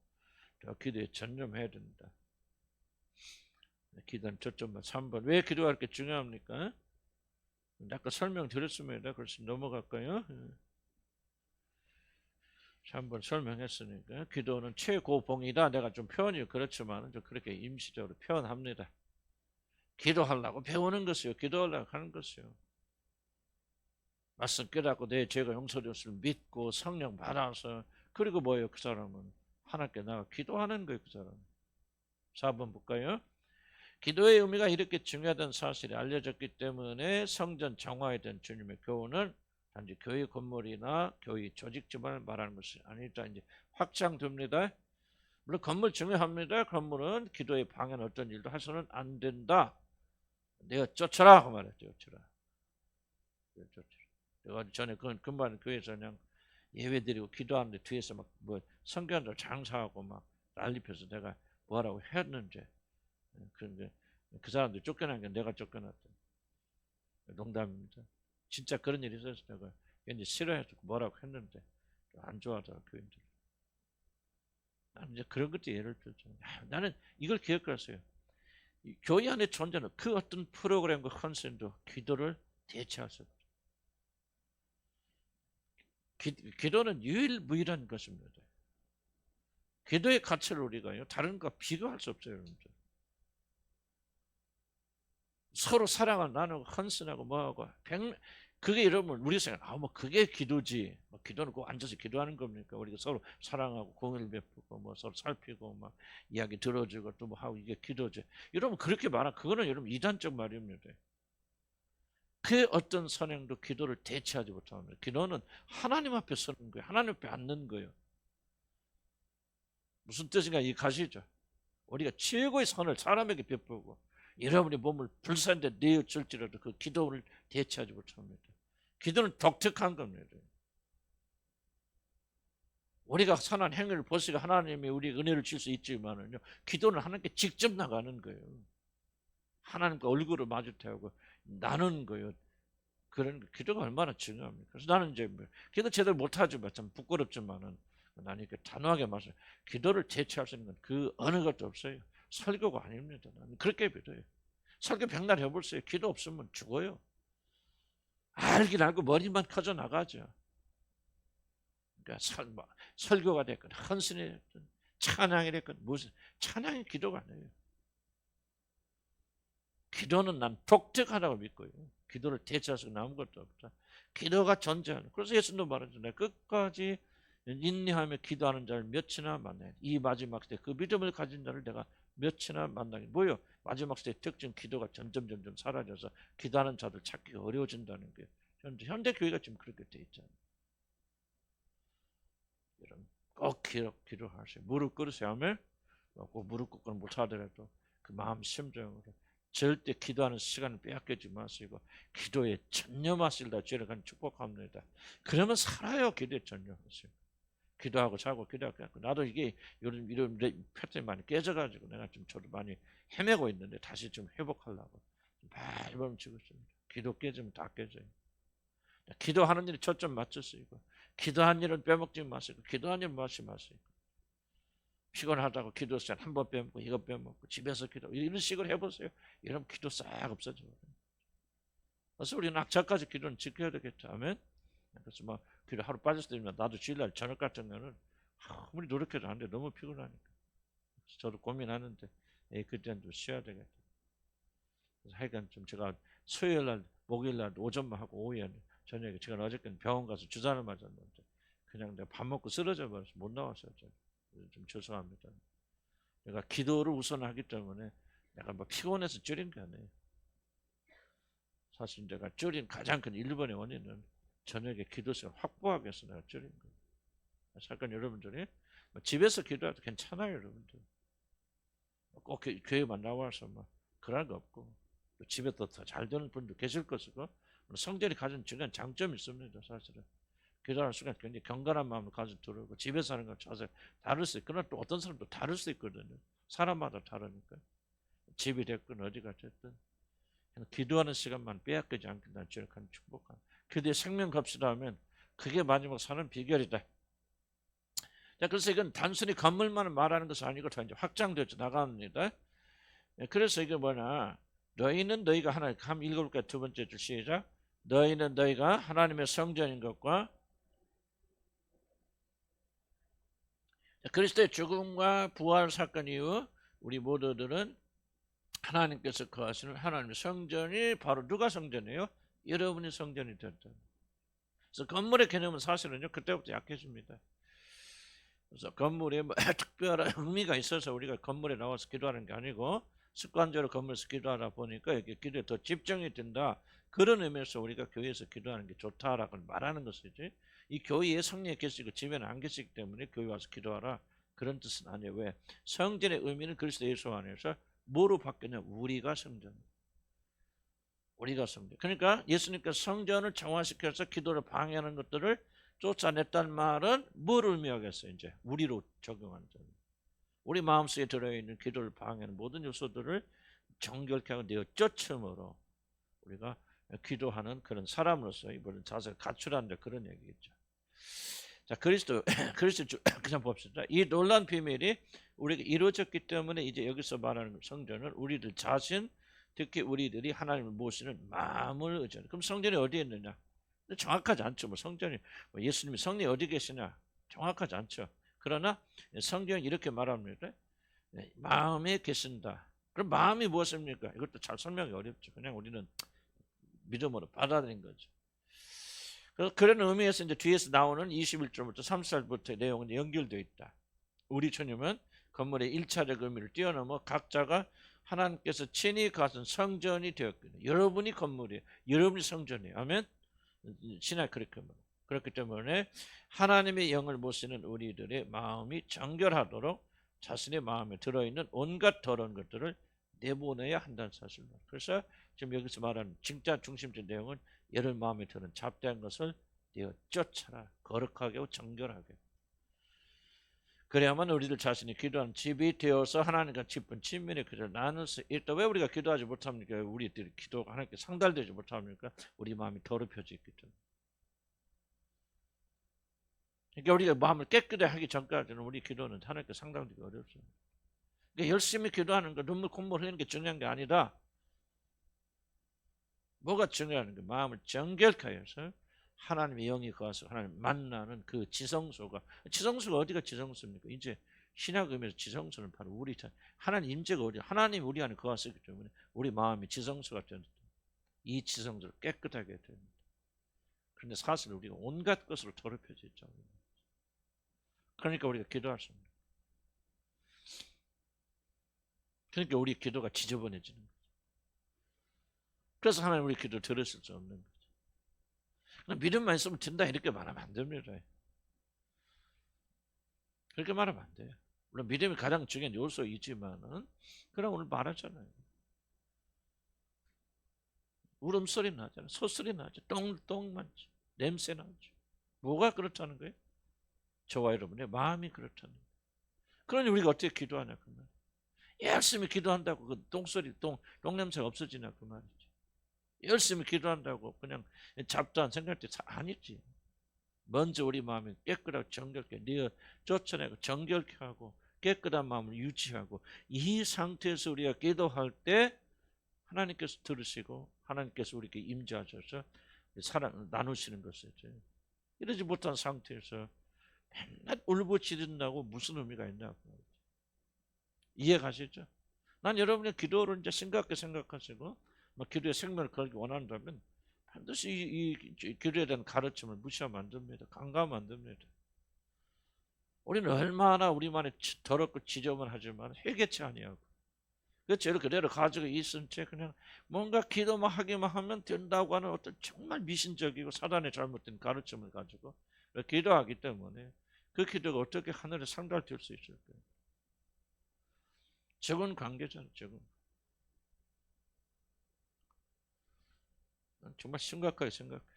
기도에 전념해야 된다. 기도는 초점만 3번. 왜 기도가 그렇게 중요합니까? 아까 설명드렸습니다. 그래서 넘어갈까요? 3번 설명했으니까 기도는 최고봉이다. 내가 좀 표현이 그렇지만 좀 그렇게 임시적으로 표현합니다. 기도하려고 배우는 것이요. 기도하려고 하는 것이요. 말씀 깨닫고 내 죄가 용서되었을 믿고 성령 받아서 그리고 뭐예요? 그 사람은 하나님께 나가 기도하는 거예요. 그 사람은. 4번 볼까요? 기도의 의미가 이렇게 중요하다는 사실이 알려졌기 때문에 성전 정화에 대한 주님의 교훈은 단지 교회 건물이나 교회 조직 지반을 말하는 것이 아니다. 이제 확장됩니다. 물론 건물 중요합니다. 건물은 기도의 방해는 어떤 일도 해서는 안 된다. 내가 쫓아라 그 말이야. 쫓아라. 내가 전에 그 말 교회에서 그냥 예배드리고 기도하는데 뒤에서 막 뭐 성경들 장사하고 막 난리 펴서 내가 뭐라고 했는지 그런데 그 사람들 쫓겨난 게 내가 쫓겨났다. 농담입니다. 진짜 그런 일이 있어서 내가 괜히 싫어해서 뭐라고 했는데 안 좋아하더라 교인들. 나는 이제 그런 것도 예를 들죠. 나는 이걸 기억했어요. 교회 안에 존재는 그 어떤 프로그램과 컨셉도 기도를 대체할 수 없죠. 기도는 유일무이한 것입니다. 기도의 가치를 우리가요 다른 것과 비교할 수 없어요. 여러분들. 서로 사랑을 나누고 헌신하고 뭐하고 그게 여러분 우리 생각 뭐 그게 기도지. 뭐 기도는 꼭 앉아서 기도하는 겁니까? 우리가 서로 사랑하고 공을 베푸고 뭐 서로 살피고 막 이야기 들어주고 또 뭐 하고 이게 기도지. 여러분 그렇게 말하 그거는 여러분 이단적 말입니다. 그 어떤 선행도 기도를 대체하지 못합니다. 기도는 하나님 앞에 서는 거예요. 하나님 앞에 앉는 거예요. 무슨 뜻인가 이 가시죠. 우리가 최고의 선을 사람에게 베푸고 여러분의 몸을 불사는데 내어줄지라도 그 기도를 대체하지 못합니다. 기도는 독특한 겁니다. 우리가 선한 행위를 보시고 하나님이 우리 은혜를 줄 수 있지만은요, 기도는 하나님께 직접 나가는 거예요. 하나님과 얼굴을 마주대고 나누는 거예요. 그런 기도가 얼마나 중요합니까? 그래서 나는 이제 기도 제대로 못하지만 참 부끄럽지만은 나는 이렇게 단호하게 말씀, 기도를 대체할 수 있는 건 그 어느 것도 없어요. 설교가 아닙니다. 나는 그렇게 믿어요. 설교 백날 해보세요. 기도 없으면 죽어요. 알긴 알고 머리만 커져 나가죠. 그러니까 설교가 됐건 헌신이 됐건 찬양이 됐건 무슨 찬양이 기도가 아니에요. 기도는 난 독특하다고 믿고요. 기도를 대체할 수 있는 아무것도 없다. 기도가 존재하는. 그래서 예수님도 말하잖아요. 끝까지 인내하며 기도하는 자를 몇이나 만나야 돼. 이 마지막 시대 그 믿음을 가진 자를 내가 몇이나 만나게. 뭐요? 마지막 시대의 특징 기도가 점점 사라져서 기도하는 자들 찾기가 어려워진다는 게 현대 교회가 지금 그렇게 돼 있잖아요. 여러분 꼭 기도하세요. 무릎 꿇으세요. 하면 꼭 무릎 꿇고는 못하더라도 그 마음 심정으로 절대 기도하는 시간을 빼앗기지 마시고 기도에 전념하시다 주를 간 축복합니다. 그러면 살아요. 기도에 전념하시고 기도하고 자고 기도하고 나도 이게 이런 패턴이 많이 깨져가지고 내가 좀 저도 많이 헤매고 있는데 다시 좀 회복하려고 많이 멈추고 있습니다. 기도 깨지면 다 깨져요. 기도하는 일에 초점 맞추시고 기도한 일은 빼먹지 마시고 기도한 일 마시고 피곤하다고 기도 시간 한 번 빼먹고 이거 빼먹고 집에서 기도 이런 식으로 해보세요. 이러면 기도 싹 없어져요. 그래서 우리는 악착까지 기도는 지켜야 되겠죠. 아멘. 그래서 막 기도 하루 빠졌을 때면 나도 주일날 저녁 같은 거는 아무리 노력해도 안 돼. 너무 피곤하니까. 그래서 저도 고민하는데 그때는 좀 쉬어야 되겠다. 그래서 하여간 좀 제가 수요일날 목요일날 오전만 하고 오후에는 저녁에 제가 어저께는 병원 가서 주사를 맞았는데 그냥 내가 밥 먹고 쓰러져 버려서 못 나왔어요. 좀 죄송합니다. 내가 기도를 우선하기 때문에 내가 뭐 피곤해서 줄인 게 아니에요. 사실 내가 줄인 가장 큰 1번의 원인은 저녁에 기도 시간 확보하기 위해서 내가 줄인 거예요. 잠깐 여러분들이 집에서 기도해도 괜찮아요. 여러분들 꼭 교회만 나와서 뭐 그런 거 없고 또 집에 더 잘 되는 분도 계실 것이고 성전이 가진 중요한 장점이 있습니다. 사실은 기도하는 순간 굉장히 경건한 마음을 가지고 들어오고 집에서 하는 건 자세 다를 수 있고 그러나 또 어떤 사람도 다를 수 있거든요. 사람마다 다르니까 집이 됐건 어디가 됐든 기도하는 시간만 빼앗기지 않겠다는 주를 간 축복한 기도의 생명값이라 하면 그게 마지막 사는 비결이다. 자, 그래서 이건 단순히 건물만 말하는 것이 아니고 더 이제 확장되어 나갑니다. 그래서 이게 뭐냐? 너희는 너희가 하나 한번 읽어볼까요? 두 번째 줄 시작. 너희는 너희가 하나님의 성전인 것과 그리스도의 죽음과 부활 사건 이후 우리 모두들은 하나님께서 거하시는 하나님의 성전이 바로 누가 성전이에요? 여러분이 성전이 됐다. 그래서 건물의 개념은 사실은요 그때부터 약해집니다. 그래서 건물에 뭐 특별한 의미가 있어서 우리가 건물에 나와서 기도하는 게 아니고 습관적으로 건물에서 기도하다 보니까 이렇게 기도에 더 집중이 된다. 그런 의미에서 우리가 교회에서 기도하는 게 좋다라고 말하는 것이지. 이 교회에 성령이 계시고 집에는 안 계시기 때문에 교회 와서 기도하라. 그런 뜻은 아니에요. 왜? 성전의 의미는 그리스도 예수 안에서 뭐로 바뀌냐? 우리가 성전. 우리가 성전. 그러니까 예수님께서 성전을 정화시켜서 기도를 방해하는 것들을 쫓아냈다는 말은 뭘 의미하겠어요? 이제 우리로 적용하는 점. 우리 마음속에 들어있는 기도를 방해하는 모든 요소들을 정결케 하고 내어 쫓음으로 우리가 기도하는 그런 사람으로서 이번엔 자세를 갖추라는 그런 얘기겠죠. 자, 그리스도 그냥 봅시다. 이 놀란 비밀이 우리가 이루어졌기 때문에 이제 여기서 말하는 성전은 우리들 자신, 특히 우리들이 하나님을 모시는 마음을 의지하는. 그럼 성전이 어디에 있느냐? 정확하지 않죠. 뭐 성전이 뭐 예수님이 성령이 어디 계시냐? 정확하지 않죠. 그러나 성경이 이렇게 말합니다. 마음에 계신다. 그럼 마음이 무엇입니까? 이것도 잘 설명이 어렵죠. 그냥 우리는 믿음으로 받아들인 거죠. 그래서 그런 의미에서 이제 뒤에서 나오는 21절부터 30절부터의 내용은 연결되어 있다. 우리 주님은 건물의 1차적 의미를 뛰어넘어 각자가 하나님께서 친히 가신 성전이 되었거든요. 여러분이 건물이에요. 여러분이 성전이에요. 아멘. 신학 그렇게 그렇기 때문에 하나님의 영을 모시는 우리들의 마음이 정결하도록 자신의 마음에 들어있는 온갖 더러운 것들을 내보내야 한다는 사실입니다. 그래서 지금 여기서 말하는 진짜 중심적 내용은 여러분 마음에 드는 잡다한 것을 내어 쫓아라. 거룩하게 하고 정결하게. 그래야만 우리들 자신이 기도하는 집이 되어서 하나님과 깊은 친밀의 그를 나눌 수 있다. 왜 우리가 기도하지 못합니까? 우리들이 기도가 하나님께 상달되지 못합니까? 우리 마음이 더럽혀져 있기 때문에. 그러니까 우리가 마음을 깨끗하게 하기 전까지는 우리 기도는 하나님께 상달되기 어렵습니다. 그러니까 열심히 기도하는 거, 눈물 콧물 흘리는 게 중요한 게 아니다. 뭐가 중요한 게 마음을 정결케 해서 하나님의 영이 가서 하나님 만나는 그 지성소가 어디가 지성소입니까? 이제 신약 의미에서 지성소는 바로 우리 하나님 임재가 어디 하나님 우리 안에 거하시기 때문에 우리 마음이 지성소가 됩니다. 이 지성소를 깨끗하게 됩니다. 그런데 사실 우리가 온갖 것으로 더럽혀져 있잖아요. 그러니까 우리가 기도하십니다. 그러니까 우리 기도가 지저분해지는 거죠. 그래서 하나님 우리 기도 들으실 수 없는 거죠. 믿음만 있으면 된다 이렇게 말하면 안 됩니다. 그렇게 말하면 안 돼요. 물론 믿음이 가장 중요한 요소이지만은 그럼 오늘 말하잖아요. 울음소리 나잖아요. 소소리 나죠. 똥 많죠. 냄새 나죠. 뭐가 그렇다는 거예요? 저와 여러분의 마음이 그렇다는 거예요. 그러니 우리가 어떻게 기도하냐 그 말. 열심히 기도한다고 그 똥소리, 똥냄새가 없어지냐 그 말이죠. 열심히 기도한다고 그냥 잡다한 생각할 때 아니지. 먼저 우리 마음이 깨끗하고 정결케 내어 쫓아내고 정결케 하고 깨끗한 마음을 유지하고 이 상태에서 우리가 기도할 때 하나님께서 들으시고 하나님께서 우리에게 임재하셔서 사랑 나누시는 것이죠. 이러지 못한 상태에서 맨날 울부짖는다고 무슨 의미가 있냐고. 이해 가시죠? 난 여러분의 기도를 이제 심각하게 생각하시고 기도에 생명을 걸기 원한다면 반드시 이 기도에 대한 가르침을 무시하면 안 됩니다. 강가하면 안 됩니다. 우리는 얼마나 우리만의 더럽고 지저분하지만 회개치 아니하고 그 죄를 그대로 가지고 있은 채 그냥 뭔가 기도만 하기만 하면 된다고 하는 어떤 정말 미신적이고 사단의 잘못된 가르침을 가지고 기도하기 때문에 그 기도가 어떻게 하늘에 상달될 수 있을까요? 적은 관계잖아요. 적은. 정말 심각하게 생각해요.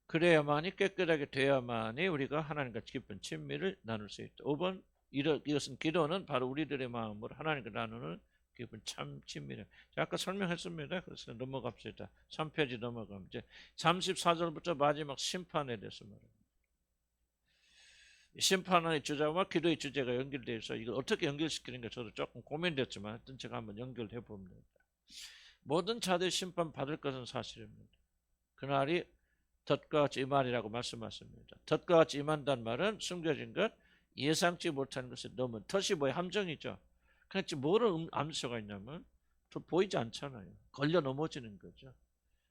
그래야만이 깨끗하게 돼야만이 우리가 하나님과 깊은 친밀을 나눌 수 있다. 5번 이것은 기도는 바로 우리들의 마음으로 하나님과 나누는 깊은 참 친밀해. 아까 설명했습니다. 그래서 넘어갑시다. 3페이지 넘어가면 이제 34절부터 마지막 심판에 대해서 말합니다. 심판의 주제와 기도의 주제가 연결되어 있어 이걸 어떻게 연결시키는가 저도 조금 고민됐지만 하여튼 제가 한번 연결해 봅니다. 모든 자들 심판 받을 것은 사실입니다. 그날이 덫과 같이 임하리라고 말씀하십니다. 덫과 같이 임한다는 말은 숨겨진 것, 예상치 못하는 것이 너무 덫이 뭐의 함정이죠. 그렇지 뭐를 암시가 있냐면 보이지 않잖아요. 걸려 넘어지는 거죠.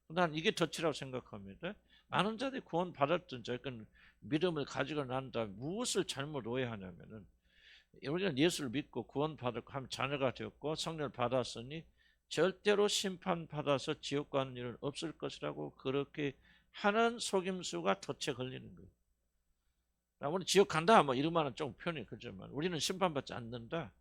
난 이게 덫이라고 생각합니다. 많은 자들이 구원 받았던 그 믿음을 가지고 난 다음에 무엇을 잘못 오해하냐면은 우리는 예수를 믿고 구원 받았고 하면 자녀가 되었고 성령을 받았으니 절대로 심판받아서 지옥 가는 일은 없을 것이라고 그렇게 하는 속임수가 덫에 걸리는 거예요. 우리 지옥 간다 뭐 이러면은 좀 표현이 그렇지만 우리는 심판받지 않는다.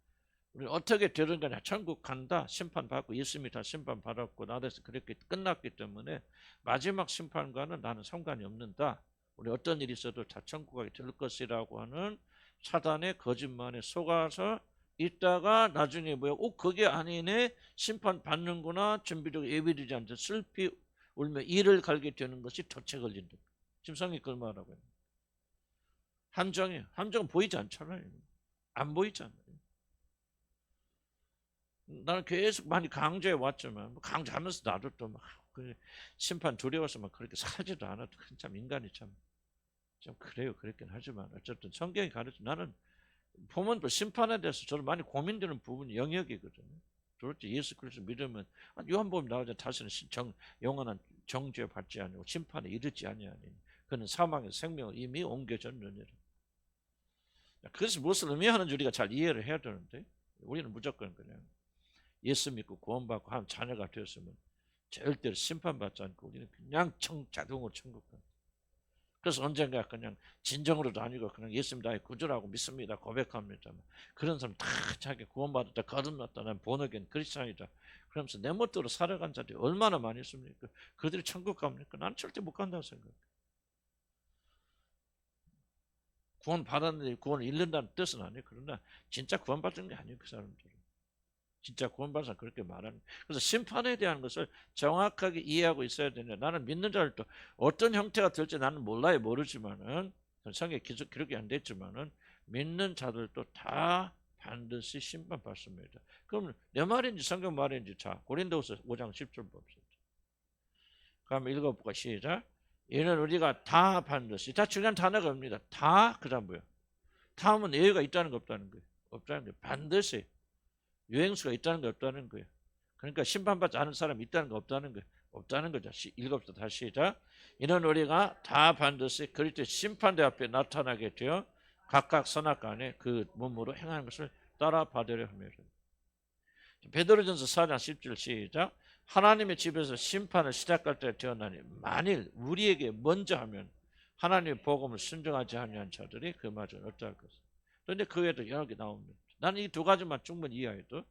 우리는 어떻게 되는 거냐, 천국 간다, 심판받고 예수님이 다 심판받았고 나대서 그렇게 끝났기 때문에 마지막 심판과는 나는 상관이 없는다. 우리 어떤 일이 있어도 다 천국 가게 될 것이라고 하는 사단의 거짓말에 속아서 있다가 나중에 뭐야, 그게 아니네, 심판받는구나, 준비되고 예비되지 않죠, 슬피 울며 이를 갈게 되는 것이 덫에 걸린다. 지금 성경이 그걸 말하고 있는 함정은 보이지 않잖아요. 안 보이잖아요. 나는 계속 많이 강조해 왔지만 강조하면서 나도 또 막 심판 두려워서 막 그렇게 살지도 않아도 참 인간이 참 그래요. 그렇긴 하지만 어쨌든 성경이 가르쳐, 나는 보면 또 심판에 대해서 저는 많이 고민되는 부분이 영역이거든요. 도대체 예수 그리스도 믿으면 요한복음 나오자 다시는 영원한 정죄 받지 아니고 심판에 이르지 아니하니 그는 사망의 생명을 이미 옮겨졌느니라. 그래서 무엇을 의미하는지 우리가 잘 이해를 해야 되는데 우리는 무조건 그냥 예수 믿고 구원받고 한 자녀가 되었으면 절대로 심판받지 않고 우리는 그냥 자동으로 천국 가. 그래서 언젠가 그냥 진정으로도 아니고 그냥 예수님 나의 구주라고 믿습니다, 고백합니다. 그런 사람 다 자기 구원받았다, 거듭났다, 난 본어겐 크리스찬이다 그러면서 내 멋대로 살아간 자들이 얼마나 많이 있습니까? 그들이 천국 갑니까? 난 절대 못 간다고 생각해. 구원 받았는데 구원을 잃는다는 뜻은 아니에요. 그러나 진짜 구원받은 게 아니에요. 그 사람들은 진짜 구원받아서 그렇게 말하는. 그래서 심판에 대한 것을 정확하게 이해하고 있어야 되는데 나는 믿는 자들도 어떤 형태가 될지 나는 몰라요. 모르지만은 성경에 기록이 안 됐지만은 믿는 자들도 다 반드시 심판받습니다. 그럼 내 말인지 성경 말인지 자 고린도후서 5장 10절 봅시다. 그럼 읽어볼까? 시작. 이는 우리가 다 반드시, 다 중요한 단어가 옵니다. 다, 그 다음 뭐야? 다음은 예외가 있다는 거 없다는 거예요. 없다는 거예요. 반드시 유행수가 있다는 거 없다는 거예요. 그러니까 심판받지 않은 사람이 있다는 거 없다는 거예요. 없다는 거죠. 읽읍시다. 다시 시작. 이는 우리가 다 반드시 그리스도 심판대 앞에 나타나게 되어 각각 선악간에 그 몸으로 행하는 것을 따라 받으려 합니다. 베드로전서 4장 10절 시작. 하나님의 집에서 심판을 시작할 때 되었나니 만일 우리에게 먼저 하면 하나님의 복음을 순종하지 아니한 자들이 그마저 어찌할 것이다. 그런데 그 외에도 여러 개 나옵니다. 나는 이 두 가지만 충분히 이해해도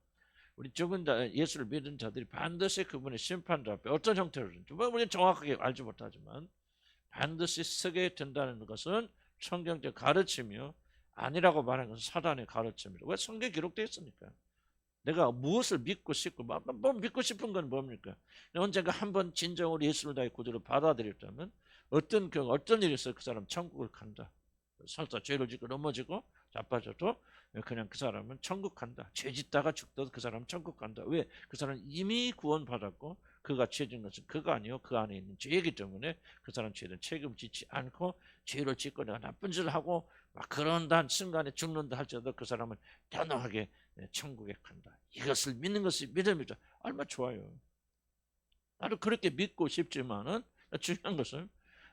우리 죽은 자, 예수를 믿은 자들이 반드시 그분의 심판대 앞에 어떤 형태로든지 우리는 정확하게 알지 못하지만 반드시 서게 된다는 것은 성경적 가르침이요 아니라고 말하는 것은 사단의 가르침이다. 왜? 성경에 기록되어 있으니까. 내가 무엇을 믿고 싶고 뭐 믿고 싶은 건 뭡니까? 언젠가 한번 진정으로 예수를 나의 구주로 받아들였다면 어떤 일이 있어 그 사람 천국을 간다. 설사 죄를 짓고 넘어지고 자빠져도 그냥 그 사람은 천국 간다. 죄 짓다가 죽더라도 그 사람은 천국 간다. 왜? 그 사람은 이미 구원받았고 그가 죄진 것은 그가 아니요 그 안에 있는 죄이기 때문에 그 사람 죄는 책임 지지 않고 죄를 짓고 내가 나쁜 짓을 하고 막 그런다 순간에 죽는다 할지라도 그 사람은 단호하게 천국에 간다. 이것을 믿는 것이 믿음이죠. 얼마나 좋아요. 나도 그렇게 믿고 싶지만은 중요한 것은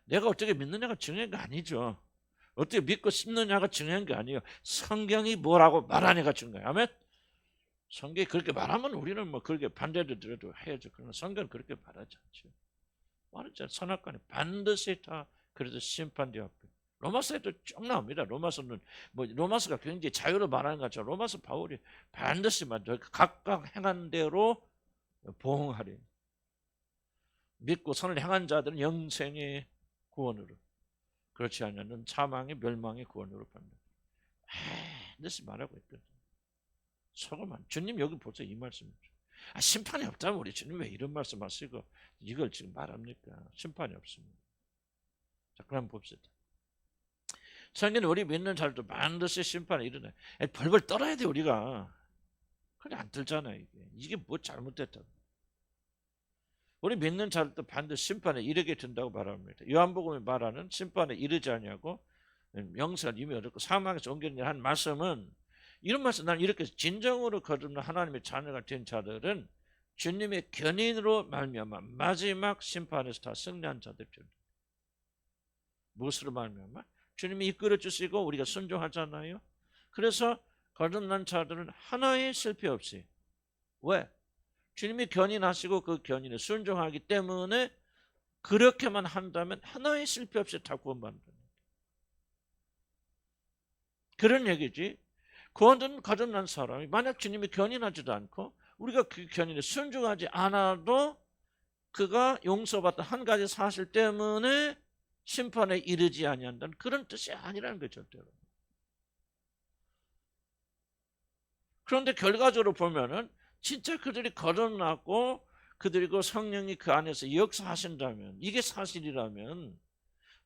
내가 어떻게 믿느냐가 중요한 게 아니죠. 어떻게 믿고 싶느냐가 중요한 게 아니에요. 성경이 뭐라고 말하냐가 중요해요. 아멘. 성경이 그렇게 말하면 우리는 뭐 그렇게 반대로 들어도 해야죠. 그러나 성경은 그렇게 말하지 않죠. 말하지 않아요. 선악간에 반드시 다 그래도 심판대 앞에. 로마서에도 쭉 나옵니다. 로마서는 뭐 로마서가 굉장히 자유로 말하는 것처럼 로마서 바울이 반드시 각각 행한 대로 보응하리. 믿고 선을 행한 자들은 영생의 구원으로, 그렇지 않으면 사망의 멸망의 구원으로 받는다. 반드시 말하고 있거든요. 속으면 주님 여기 보세요. 이 말씀이죠. 심판이 없다면 우리 주님 왜 이런 말씀 하시고 이걸 지금 말합니까? 심판이 없습니다. 자, 그럼 봅시다. 성경은 우리 믿는 자들도 반드시 심판에 이르네. 벌벌 떨어야 돼 우리가. 그래 안 들잖아요. 이게 뭐 잘못됐다고. 우리 믿는 자들도 반드시 심판에 이르게 된다고 말합니다. 요한복음에 말하는 심판에 이르지 아니하고 영생을 이미 얻었고 사망에서 옮겨진 한 말씀은 이런 말씀, 난 이렇게 진정으로 거듭난 하나님의 자녀가 된 자들은 주님의 견인으로 말미암아 마지막 심판에서 다 승리한 자들입니다. 무엇으로 말미암아? 주님이 이끌어 주시고 우리가 순종하잖아요. 그래서 거듭난 자들은 하나의 실패 없이, 왜? 주님이 견인하시고 그 견인에 순종하기 때문에 그렇게만 한다면 하나의 실패 없이 다 구원받는다. 그런 얘기지. 구원된 거듭난 사람이 만약 주님이 견인하지도 않고 우리가 그 견인에 순종하지 않아도 그가 용서받던 한 가지 사실 때문에 심판에 이르지 아니한다는 그런 뜻이 아니라는 거죠. 절대로. 그런데 결과적으로 보면은 진짜 그들이 거듭나고 그들이 그 성령이 그 안에서 역사하신다면, 이게 사실이라면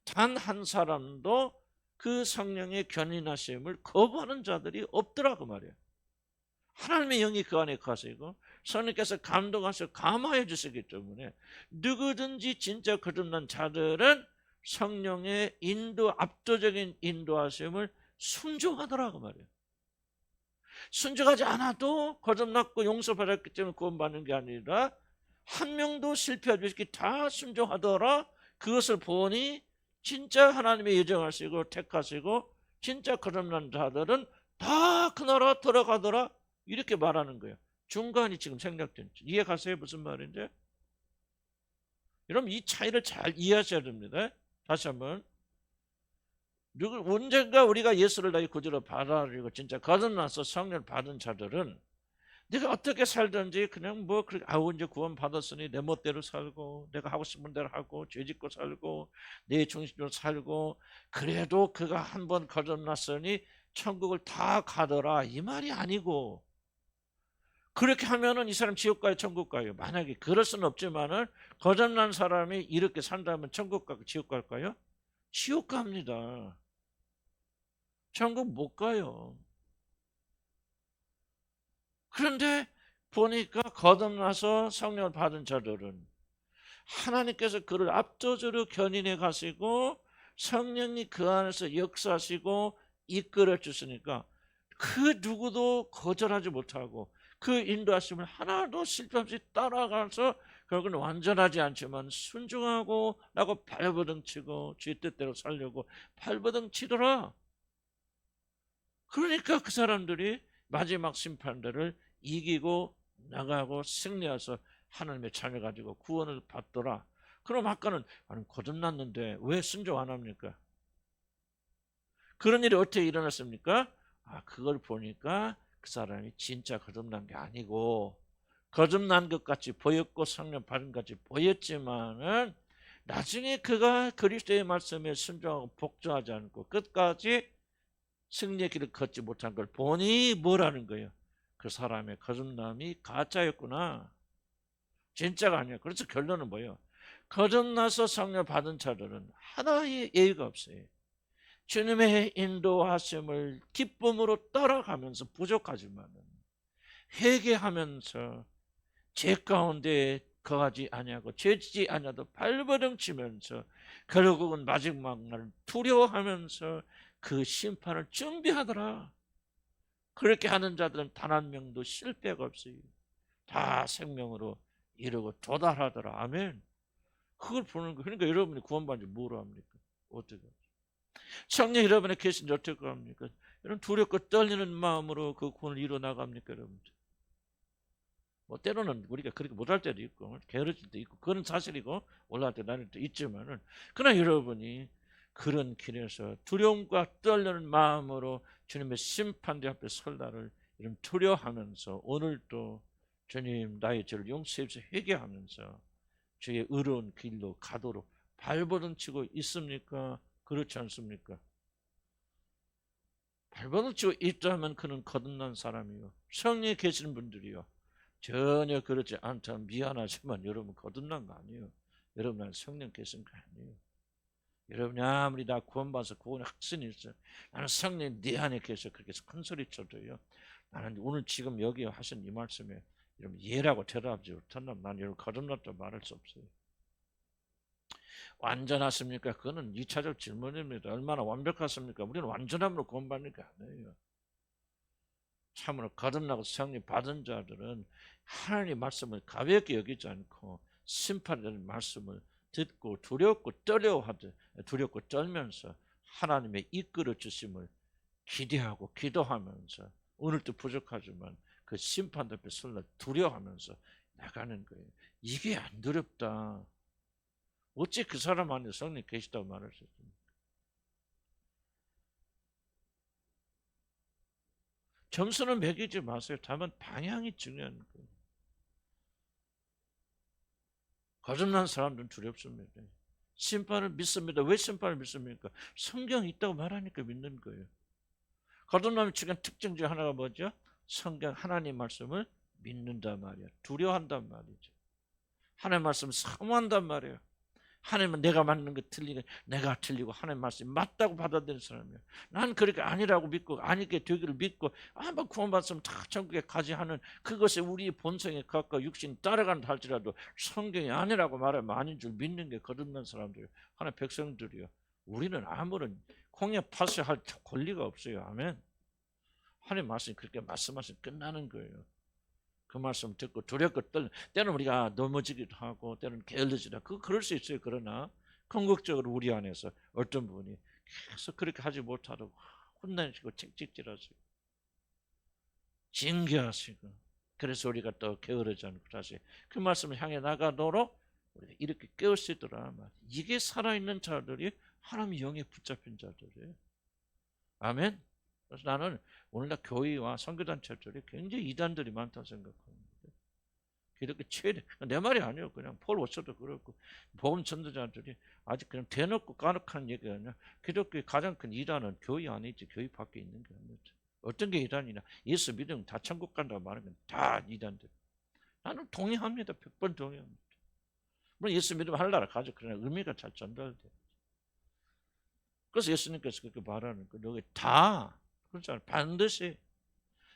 단 한 사람도 그 성령의 견인하심을 거부하는 자들이 없더라고 말이에요. 하나님의 영이 그 안에 거하시고 성령께서 감동하셔 감화해 주시기 때문에 누구든지 진짜 거듭난 자들은 성령의 압도적인 인도하심을 순종하더라고 말이에요. 순종하지 않아도 거듭났고 용서받았기 때문에 구원받는 게 아니라 한 명도 실패하지 않게 다 순종하더라. 그것을 보니 진짜 하나님의 예정하시고 택하시고 진짜 거듭난 자들은 다 그 나라 들어가더라. 이렇게 말하는 거예요. 중간이 지금 생략된, 이해 가세요? 무슨 말인지? 여러분 이 차이를 잘 이해하셔야 됩니다. 다시 한번, 언젠가 우리가 예수를 나의 구주로 받아들이고 진짜 거듭나서 성령을 받은 자들은 내가 어떻게 살든지 그냥 뭐 이제 구원 받았으니 내 멋대로 살고 내가 하고 싶은 대로 하고 죄짓고 살고 내 중심으로 살고 그래도 그가 한번 거듭났으니 천국을 다 가더라, 이 말이 아니고, 그렇게 하면은 이 사람 지옥 가요 천국 가요? 만약에 그럴 수는 없지만은 거듭난 사람이 이렇게 산다면 천국 가고 지옥 갈까요? 지옥 갑니다. 천국 못 가요. 그런데 보니까 거듭나서 성령을 받은 자들은 하나님께서 그를 압도적으로 견인해 가시고 성령이 그 안에서 역사하시고 이끌어 주시니까 그 누구도 거절하지 못하고 그 인도하심을 하나도 실패 없이 따라가서 결국은 완전하지 않지만 순종하고 라고 발버둥 치고 주 뜻대로 살려고 발버둥 치더라. 그러니까 그 사람들이 마지막 심판대를 이기고 나가고 승리해서 하나님의 자녀 가지고 구원을 받더라. 그럼 아까는 아니 거듭났는데 왜 순종 안 합니까? 그런 일이 어떻게 일어났습니까? 그걸 보니까 그 사람이 진짜 거듭난 게 아니고 거듭난 것 같이 보였고 성령 받은 것 같이 보였지만은 나중에 그가 그리스도의 말씀에 순종하고 복종하지 않고 끝까지 승리의 길을 걷지 못한 걸 보니 뭐라는 거예요? 그 사람의 거듭남이 가짜였구나. 진짜가 아니야. 그래서 결론은 뭐예요? 거듭나서 성령 받은 자들은 하나의 예의가 없어요. 주님의 인도하심을 기쁨으로 따라가면서 부족하지만 회개하면서 죄 가운데 거하지 아니하고 죄지지 아니하도 발버둥 치면서 결국은 마지막 날 두려워하면서 그 심판을 준비하더라. 그렇게 하는 자들은 단 한 명도 실패가 없어요. 다 생명으로 이르고 도달하더라. 아멘. 그걸 보는 거. 그러니까 여러분이 구원받는지 뭐로 합니까? 어떻게? 성령 여러분에 계신지 어떻게 합니까? 여러분 두렵고 떨리는 마음으로 그 구원을 이루어 나갑니까, 여러분? 뭐 때로는 우리가 그렇게 못할 때도 있고 게으르질 때도 있고 그건 사실이고 올라갈 때 나눌 때 있지만은, 그러나 여러분이 그런 길에서 두려움과 떨리는 마음으로 주님의 심판대 앞에 설날을 이런 두려워하면서 오늘도 주님 나의 죄를 용서해 주셔서 회개하면서 주의 의로운 길로 가도록 발버둥 치고 있습니까? 그렇지 않습니까? 발버둥 치고 있다면 그는 거듭난 사람이요. 성령에 계시는 분들이요. 전혀 그렇지 않다면 미안하지만 여러분 거듭난 거 아니에요. 여러분 성령 계신 거 아니에요. 여러분이 아무리 다 구원받아서 구원의 확신이 있어요. 나는 성령 네 안에 계셔 그렇게 큰 소리 쳐도요. 나는 오늘 지금 여기 하신 이 말씀에 여러분 예라고 대답하지 못한다면 난 여러분 거듭났다 말할 수 없어요. 완전하십니까? 그거는 2차적 질문입니다. 얼마나 완벽하십니까? 우리는 완전함으로 구원받는 게 아니에요. 참으로 거듭나고 성령 받은 자들은 하나님의 말씀을 가볍게 여기지 않고 심판되는 말씀을 듣고 두렵고 떨면서 하나님의 이끌어 주심을 기대하고 기도하면서 오늘도 부족하지만 그 심판 앞에 설날 두려워하면서 나가는 거예요. 이게 안 두렵다. 어찌 그 사람 안에 성령 계시다고 말할 수 있습니까? 점수는 매기지 마세요. 다만 방향이 중요한 거예요. 거듭난 사람들은 두렵습니다. 심판을 믿습니다. 왜 심판을 믿습니까? 성경이 있다고 말하니까 믿는 거예요. 거듭남의 중요한 특징 중 하나가 뭐죠? 성경 하나님 말씀을 믿는단 말이야. 두려워한단 말이죠. 하나님 말씀을 사모한단 말이에요. 하나님은 내가 맞는 거 틀리고 내가 틀리고 하나님 말씀이 맞다고 받아들이는 사람이에요. 난 그렇게 아니라고 믿고 아니게 되기를 믿고 한번 구원받으면 다 천국에 가지 하는 그것이 우리 본성에 가까워 육신이 따라간다 할지라도 성경이 아니라고 말하면 아닌 줄 믿는 게 거듭난 사람들이에요. 하나님 백성들이요. 우리는 아무런 공약 파쇄할 권리가 없어요. 아멘. 하나님 말씀이 그렇게 말씀하시면 끝나는 거예요. 그 말씀 듣고 두렵고 떨 때는 우리가 넘어지기도 하고 때는 게을러지다. 그럴 수 있어요. 그러나 궁극적으로 우리 안에서 어떤 분이 계속 그렇게 하지 못하도록 혼내시고 책찍질하시고 징계하시고 그래서 우리가 또 게으르지 않고 다시 그 말씀을 향해 나가도록 우리가 이렇게 깨울 수 있더라. 이게 살아있는 자들이 하나님의 영에 붙잡힌 자들이에요. 아멘. 그래서 나는 오늘날 교회와 선교단체들이 굉장히 이단들이 많다고 생각합니다. 기독교 최대, 내 말이 아니에요. 그냥 폴 워셔도 그렇고 복음 전도자들이 아직 그냥 대놓고 까놓고 얘기가 아니라 기독교의 가장 큰 이단은 교회 안에 있지 교회 밖에 있는 게 아니죠. 어떤 게 이단이냐? 예수 믿으면 다 천국 간다고 말하면 다 이단들. 나는 동의합니다. 100번 동의합니다. 물론 예수 믿으면 하늘나라 가죠. 그러나 의미가 잘 전달돼요. 그래서 예수님께서 그렇게 말하는 거 여기 다 그렇잖아요. 반드시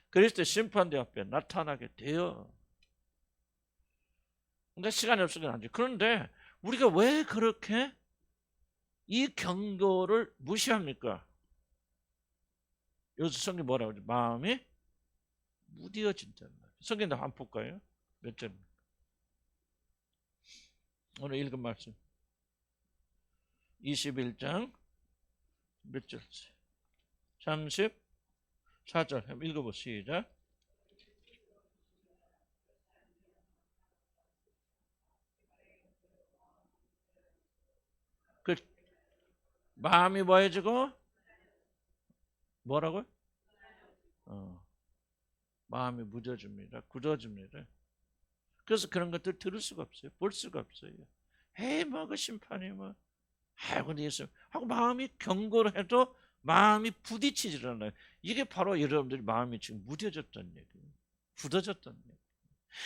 그리스도의 심판대 앞에 나타나게 돼요. 근데 시간이 없으니까 안 돼. 그런데 우리가 왜 그렇게 이 경고를 무시합니까? 여기서 성경 뭐라고 하죠? 마음이 무뎌진단 말이에요. 성경 한번 볼까요? 몇 절입니까? 오늘 읽은 말씀 21장 몇 절? 34절 한번 읽어보시죠. 시작. 그 마음이 뭐해지고 뭐라고요? 마음이 무뎌집니다. 굳어집니다. 그래서 그런 것들 들을 수가 없어요. 볼 수가 없어요. 에이 그 심판이 근데 예수 하고 마음이 경고를 해도 마음이 부딪히질 않아요. 이게 바로 여러분들이 마음이 지금 무뎌졌다는 얘기예요. 굳어졌다는 얘기예요.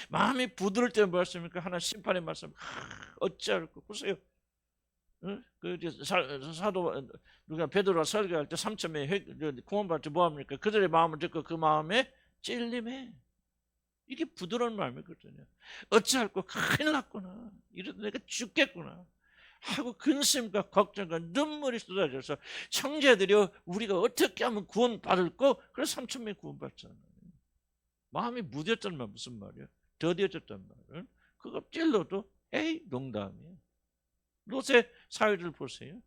마음이 부드러울 때 뭐였습니까? 하나 심판의 말씀 어찌할까 보세요. 그 사도 누가 베드로가 설교할 때 3,000명이 구원받을 때 뭐합니까? 그들의 마음을 듣고 그 마음에 찔림해. 이게 부드러운 마음이거든요. 어찌할까 큰일 났구나. 이러다 내가 죽겠구나. 하고 근심과 걱정과 눈물이 쏟아져서 형제들이 우리가 어떻게 하면 구원받을까? 그래서 3,000명이 구원받잖아요. 마음이 무뎌졌단 말 무슨 말이에요? 더뎌졌단 말은 그거 찔러도 에이 농담이에요. 롯의 사회를 보세요.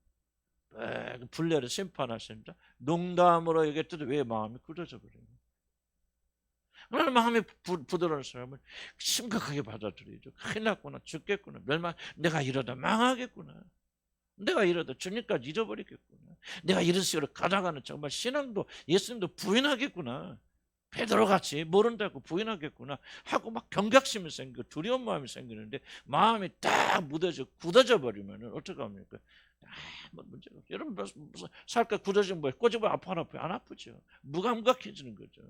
분례를 심판하십니다. 농담으로 얘기했더니 왜 마음이 굳어져 버려요? 그러나 마음이 부드러운 사람은 심각하게 받아들이죠. 큰일 났구나, 죽겠구나, 내가 이러다 망하겠구나. 내가 이러다 주님까지 잃어버리겠구나. 내가 이런 식으로 가다가는 정말 신앙도 예수님도 부인하겠구나. 베드로같이 모른다고 부인하겠구나 하고 막 경각심이 생기고 두려운 마음이 생기는데 마음이 딱 굳어져 버리면 어떡합니까? 문제가 없어요. 여러분 무슨 살까 굳어진 거예요. 꼬집어 아파요? 안 아프죠. 무감각해지는 거죠.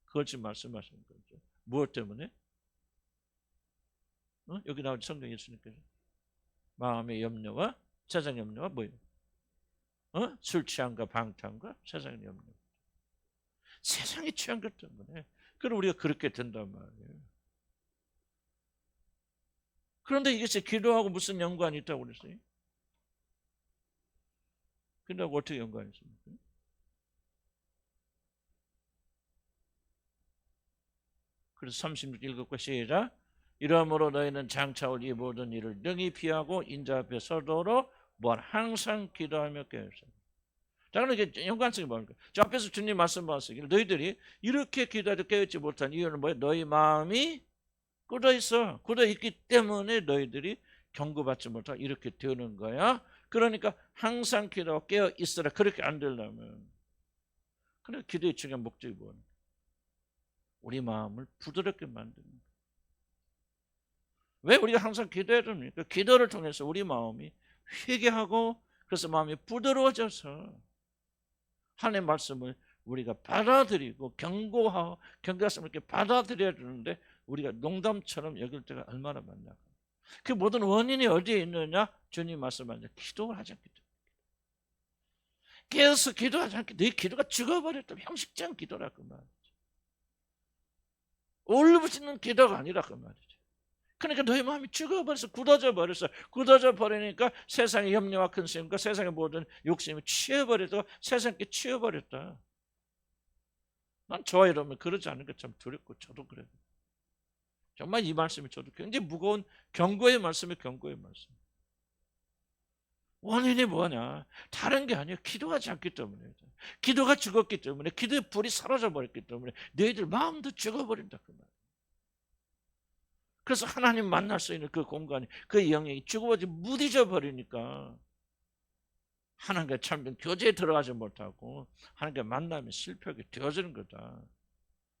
그걸 지금 말씀하시는 거죠. 무엇 때문에? 여기 나온 성경 예수님께서 마음의 염려와 세상 염려와 뭐예요? 술 취함과 방탕과 세상의 염려. 세상에 취한 것 때문에 그럼 우리가 그렇게 된단 말이에요. 그런데 이것이 기도하고 무슨 연관이 있다고 그랬어요? 기도하고 어떻게 연관이 있습니까? 그래서 36 읽고 시작. 이러므로 너희는 장차올 이 모든 일을 능히 피하고 인자 앞에 서도록 항상 기도하며 깨어있어. 자, 그럼 이게 연관성이 뭡니까? 저 앞에서 주님 말씀하시길 너희들이 이렇게 기도해도 깨어있지 못한 이유는 뭐예요? 너희 마음이 굳어 있어. 굳어 있기 때문에 너희들이 경고받지 못하고 이렇게 되는 거야. 그러니까 항상 기도하고 깨어 있어라. 그렇게 안 되려면. 그래, 기도의 중요한 목적이 뭐냐? 우리 마음을 부드럽게 만드는 거야. 왜 우리가 항상 기도해야 됩니까? 기도를 통해서 우리 마음이 회개하고 그래서 마음이 부드러워져서 하나님의 말씀을 우리가 받아들이고 경고하고 경계하심을 이렇게 받아들여야 되는데 우리가 농담처럼 여길 때가 얼마나 많냐. 그 모든 원인이 어디에 있느냐? 주님 말씀하신 기도를 하지 않기 때문에. 깨어서 기도하지 않기 때문에 네 기도가 죽어버렸다면 형식적인 기도라 그 말이죠. 울부짖는 기도가 아니라 그 말이죠. 그러니까 너희 마음이 죽어버려서 굳어져 버렸어. 굳어져 버리니까 세상의 염려와 근심과 세상의 모든 욕심이 취해버려서 세상께 취해버렸다. 난 저와 여러분 그러지 않은 게 참 두렵고 저도 그래요. 정말 이 말씀이 저도 굉장히 무거운 경고의 말씀이 경고의 말씀. 원인이 뭐냐? 다른 게 아니에요. 기도하지 않기 때문에. 기도가 죽었기 때문에 기도의 불이 사라져버렸기 때문에 너희들 마음도 죽어버린다 그 말. 그래서 하나님 만날 수 있는 그 공간이 그 영역이 죽어버리지 무디져 버리니까 하나님과 참된 교제에 들어가지 못하고 하나님과 만남이 실패하게 되어지는 거다.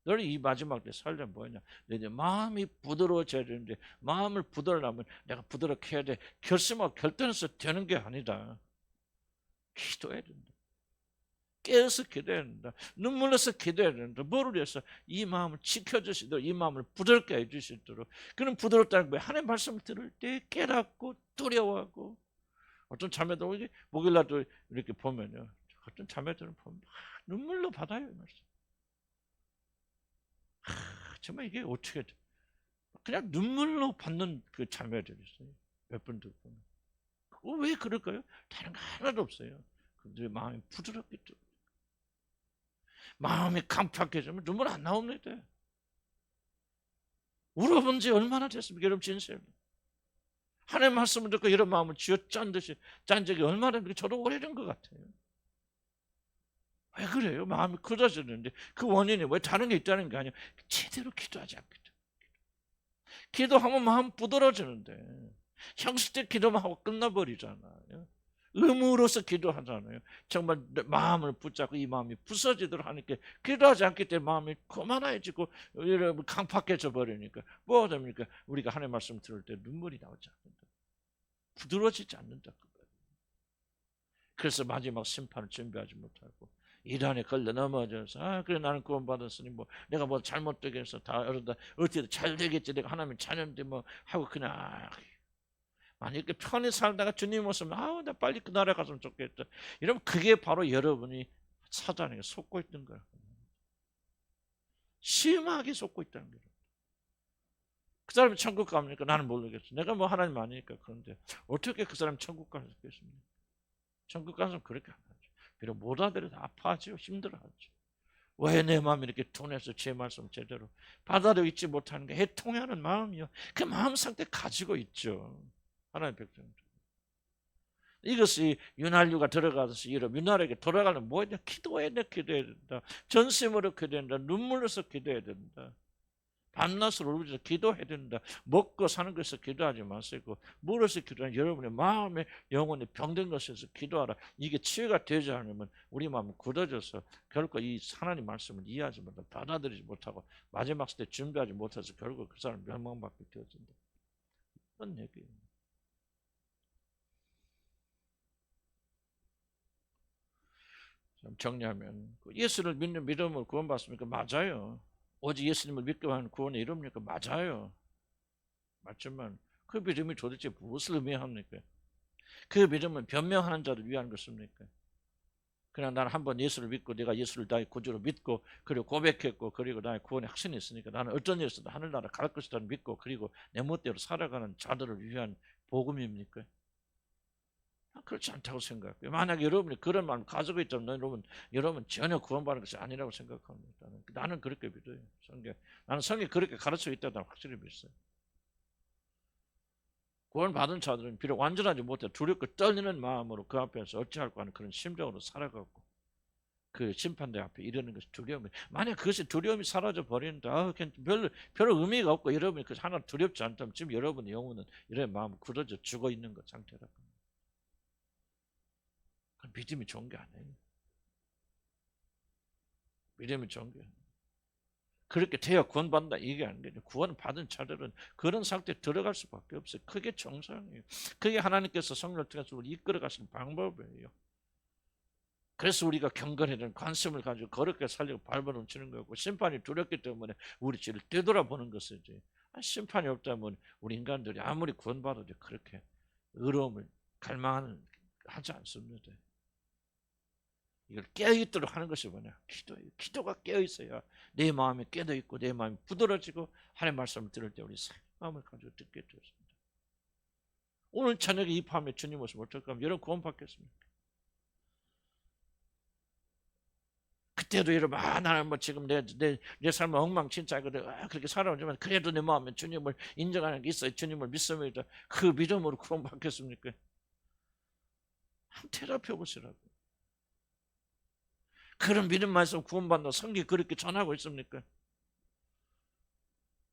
너는 이 마지막 때 살려면 뭐냐? 너희 마음이 부드러워져야 되는데 마음을 부드러우려면 내가 부드럽게 해야 돼. 결심하고 결단해서 되는 게 아니다. 기도해야 된다. 깨어서 기도해야 된다. 눈물 흘려서 기도해야 된다. 뭐를 위해서? 이 마음을 지켜주시도록 이 마음을 부드럽게 해주시도록. 그는 부드럽다는 거예요. 하나님의 말씀을 들을 때 깨닫고 두려워하고 어떤 자매들 목요일날도 이렇게 보면요. 어떤 자매들은 보면 눈물로 받아요. 말씀. 정말 이게 어떻게 돼? 그냥 눈물로 받는 그 자매들이 있어요. 몇 분들 보면. 왜 그럴까요? 다른 거 하나도 없어요. 그들의 마음이 부드럽기 때문에. 마음이 강팍해지면 눈물 안 나옵니다. 울어본 지 얼마나 됐습니까? 여러분 진실로. 하나님의 말씀을 듣고 이런 마음을 쥐어짠 듯이 짠 적이 얼마나 됐는데 저도 오래된 것 같아요. 왜 그래요? 마음이 굳어지는데 그 원인이 왜 다른 게 있다는 게 아니에요. 제대로 기도하지 않기 때문에. 기도하면 마음 부드러워지는데 형식적 기도만 하고 끝나버리잖아요. 의무로서 기도하잖아요. 정말 마음을 붙잡고 이 마음이 부서지도록 하니까 기도하지 않기 때문에 마음이 거만해지고 강팍해져 버리니까 뭐가 됩니까? 우리가 하나님의 말씀 들을 때 눈물이 나오지 않는다. 부드러워지지 않는다. 그래서 마지막 심판을 준비하지 못하고 이단에 걸려 넘어져서 그래 나는 구원받았으니 뭐 내가 뭐 잘못되게 해서 다 이러다 어떻게 잘 되겠지 내가 하나님 자녀인데 뭐 하고 그냥 만약에 편히 살다가 주님 오시면 나 빨리 그 나라에 갔으면 좋겠다. 이러면 그게 바로 여러분이 사단에게 속고 있는 거야. 심하게 속고 있다는 거예요. 그 사람이 천국 갑니까? 나는 모르겠어. 내가 뭐 하나님 아니니까. 그런데 어떻게 그 사람이 천국 갈 수 있겠습니까? 천국 가서 그렇게 안 하죠. 비록 못 알아들어도 아파하죠. 힘들어하죠. 왜 내 마음이 이렇게 둔해서 제 말씀 제대로 받아들이지 못하는 게 해통하는 마음이요. 그 마음 상태 가지고 있죠. 하나님 백성들. 이것이 윤활유가 들어가서 이런 윤활에게 돌아가는 뭐냐? 기도해야 돼, 기도해야 된다. 전심으로 기도해야 된다. 눈물로서 기도해야 된다. 밤낮을 울면서 기도해야 된다. 먹고 사는 것에서 기도하지 마시고 물어서 기도하는 여러분의 마음에 영혼이 병든 것에서 기도하라. 이게 치유가 되지 않으면 우리 마음은 굳어져서 결국 이 하나님 말씀을 이해하지 못하고 받아들이지 못하고 마지막 때 준비하지 못해서 결국 그 사람 멸망받게 되어진다. 그런 얘기예요. 정리하면 예수를 믿는 믿음으로 구원받습니까? 맞아요. 오직 예수님을 믿고 하는 구원에 이릅니까? 맞아요. 맞지만 그 믿음이 도대체 무엇을 의미합니까? 그 믿음은 변명하는 자를 위한 것입니까? 그냥 나는 한번 예수를 믿고 내가 예수를 나의 구주로 믿고 그리고 고백했고 그리고 나의 구원의 확신이 있으니까 나는 어떤 일에서도 하늘나라 갈 것이라는 믿고 그리고 내 멋대로 살아가는 자들을 위한 복음입니까? 그렇지 않다고 생각해요. 만약 여러분이 그런 마음을 가지고 있다면 여러분 전혀 구원받는 것이 아니라고 생각합니다. 나는 그렇게 믿어요. 나는 성경이 그렇게 가르치고 있다고 확실히 믿어요. 구원받은 자들은 비록 완전하지 못해 두렵고 떨리는 마음으로 그 앞에서 어찌할까 하는 그런 심정으로 살아가고 그 심판대 앞에 이르는 것이 두려움이, 만약 그것이 두려움이 사라져 버린다, 별 의미가 없고 여러분이 그 하나 두렵지 않다면 지금 여러분의 영혼은 이런 마음 굳어져 죽어 있는 것 상태라고. 믿음이 좋은 게 아니에요. 믿음이 좋은 게 아니에요. 그렇게 되어 구원받는다 이게 아니에요. 구원 받은 자들은 그런 상태에 들어갈 수밖에 없어요. 그게 정상이에요. 그게 하나님께서 성령을 통해서 우리 이끌어 가시는 방법이에요. 그래서 우리가 경건에 대한 관심을 가지고 거룩하게 살려고 발버둥 치는 거고, 심판이 두렵기 때문에 우리 죄를 되돌아보는 것이지. 심판이 없다면 우리 인간들이 아무리 구원받아도 그렇게 의로움을 하지 않습니다. 이걸 깨어있도록 하는 것이 뭐냐? 기도예요. 기도가 깨어있어야 내 마음이 깨어있고 내 마음이 부드러지고 하나님의 말씀을 들을 때 우리 마음을 가지고 듣게 되었습니다. 오늘 저녁에 이 밤에 주님 오시면 어떨까 하면 여러분 구원받겠습니까? 그때도 여러분 나는 뭐 지금 내 삶은 엉망진창이거든. 그렇게 살아오지만 그래도 내 마음에 주님을 인정하는 게 있어요. 주님을 믿습니다. 그 믿음으로 구원받겠습니까? 한 테라피 해보시라고. 그런 믿음만 있으면 구원받는다. 성경이 그렇게 전하고 있습니까?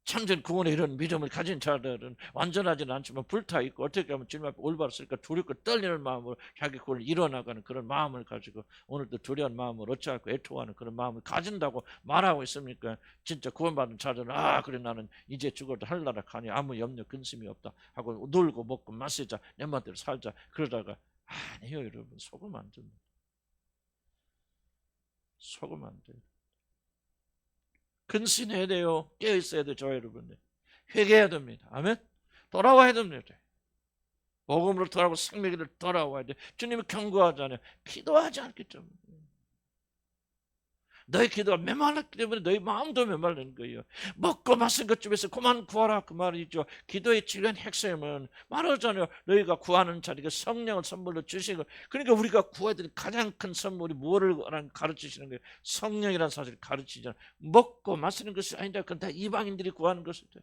참전 구원의 이런 믿음을 가진 자들은 완전하지는 않지만 불타있고 어떻게 하면 주님 앞에 올바로 쓸까 두렵고 떨리는 마음으로 자기 구원을 이뤄나가는 그런 마음을 가지고 오늘도 두려운 마음을 어찌할까 애통하는 그런 마음을 가진다고 말하고 있습니까? 진짜 구원받은 자들은 그래 나는 이제 죽어도 하늘나라 가니 아무 염려 근심이 없다 하고 놀고 먹고 마시자 내 멋대로 살자 그러다가 아니요 여러분 속으면 안 됩니다. 속으면 안 돼요. 근신해야 돼요. 깨어있어야 돼요. 저 여러분들 회개해야 됩니다. 아멘. 돌아와야 됩니다. 복음으로 돌아오고 생명으로 돌아와야 돼. 주님이 경고하잖아요. 기도하지 않기 때문에. 너희 기도가 메말랐기 때문에 너희 마음도 메말른 거예요. 먹고 마신 것 중에서 그만 구하라 그 말이죠. 기도의 진리한 핵심은 말하잖아요. 너희가 구하는 자리가 성령을 선물로 주시고, 그러니까 우리가 구해야 될 가장 큰 선물이 뭐를 가르치시는 거예요? 성령이라는 사실을 가르치잖아요. 먹고 마시는 것이 아니다. 그건 다 이방인들이 구하는 것이다.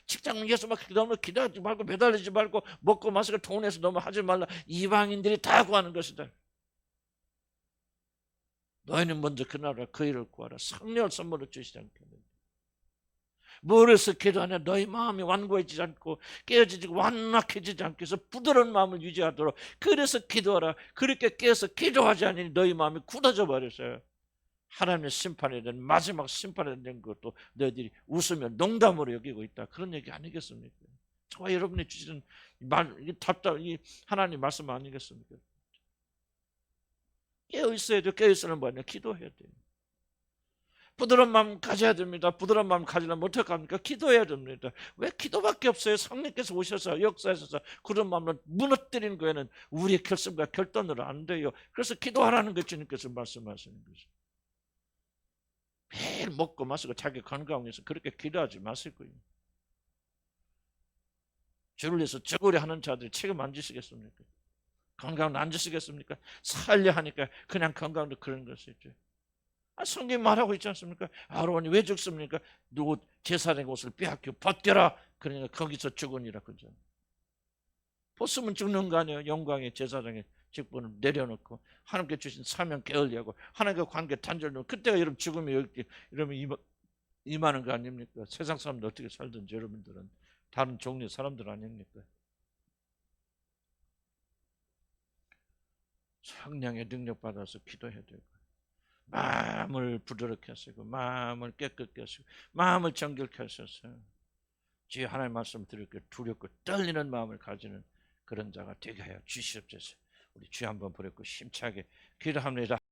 직장에서 막 너무 기도하지 말고 매달리지 말고 먹고 마시고 돈에서 너무 하지 말라. 이방인들이 다 구하는 것이다. 너희는 먼저 그 나라 그 일을 구하라. 성령을 선물로 주시지 않겠느냐. 뭐래서 기도하냐? 너희 마음이 완고해지지 않고 깨어지고 완악해지지 않게 해서 부드러운 마음을 유지하도록. 그래서 기도하라. 그렇게 깨어서 기도하지 않으니 너희 마음이 굳어져 버렸어요. 하나님의 심판에 대한 마지막 심판에 대한 것도 너희들이 웃으며 농담으로 여기고 있다. 그런 얘기 아니겠습니까? 저와 여러분이 주시는 이 하나님 말씀 아니겠습니까? 깨어있어야 돼요. 깨어있으면 뭐냐? 기도해야 돼요. 부드러운 마음 가져야 됩니다. 부드러운 마음 가지려면 어떻게 합니까? 기도해야 됩니다. 왜 기도밖에 없어요? 성령께서 오셔서 역사하셔서 그런 마음을 무너뜨리는 거에는 우리의 결심과 결단으로 안 돼요. 그래서 기도하라는 게 주님께서 말씀하시는 거죠. 매일 먹고 마시고 자기 건강을 위해서 그렇게 기도하지 마시고요. 주를 위해서 적으려 하는 자들이 책임 안 지시겠습니까? 건강을 안 지시겠습니까? 살려 하니까 그냥 건강도 그런 것이죠. 성경이 말하고 있지 않습니까? 아론이 왜 죽습니까? 누구 제사장의 옷을 빼앗겨 벗겨라. 그러니까 거기서 죽으니라 그죠. 벗으면 죽는 거 아니에요. 영광의 제사장의 직분을 내려놓고 하나님께 주신 사명 게을리하고 하나님과 관계 단절되면 그때가 여러분 죽음이 이러면 임하는 거 아닙니까? 세상 사람들 어떻게 살든지 여러분들은 다른 종류의 사람들 아닙니까? 성령의 능력 받아서 기도해야 되고 마음을 부드럽게 하시고 마음을 깨끗게 하시고 마음을 정결케 하셔서 주의 하나님의 말씀을 들을 때 두렵고 떨리는 마음을 가지는 그런 자가 되게 하여 주시옵소서. 우리 주여 한번 부르고 힘차게 기도합니다.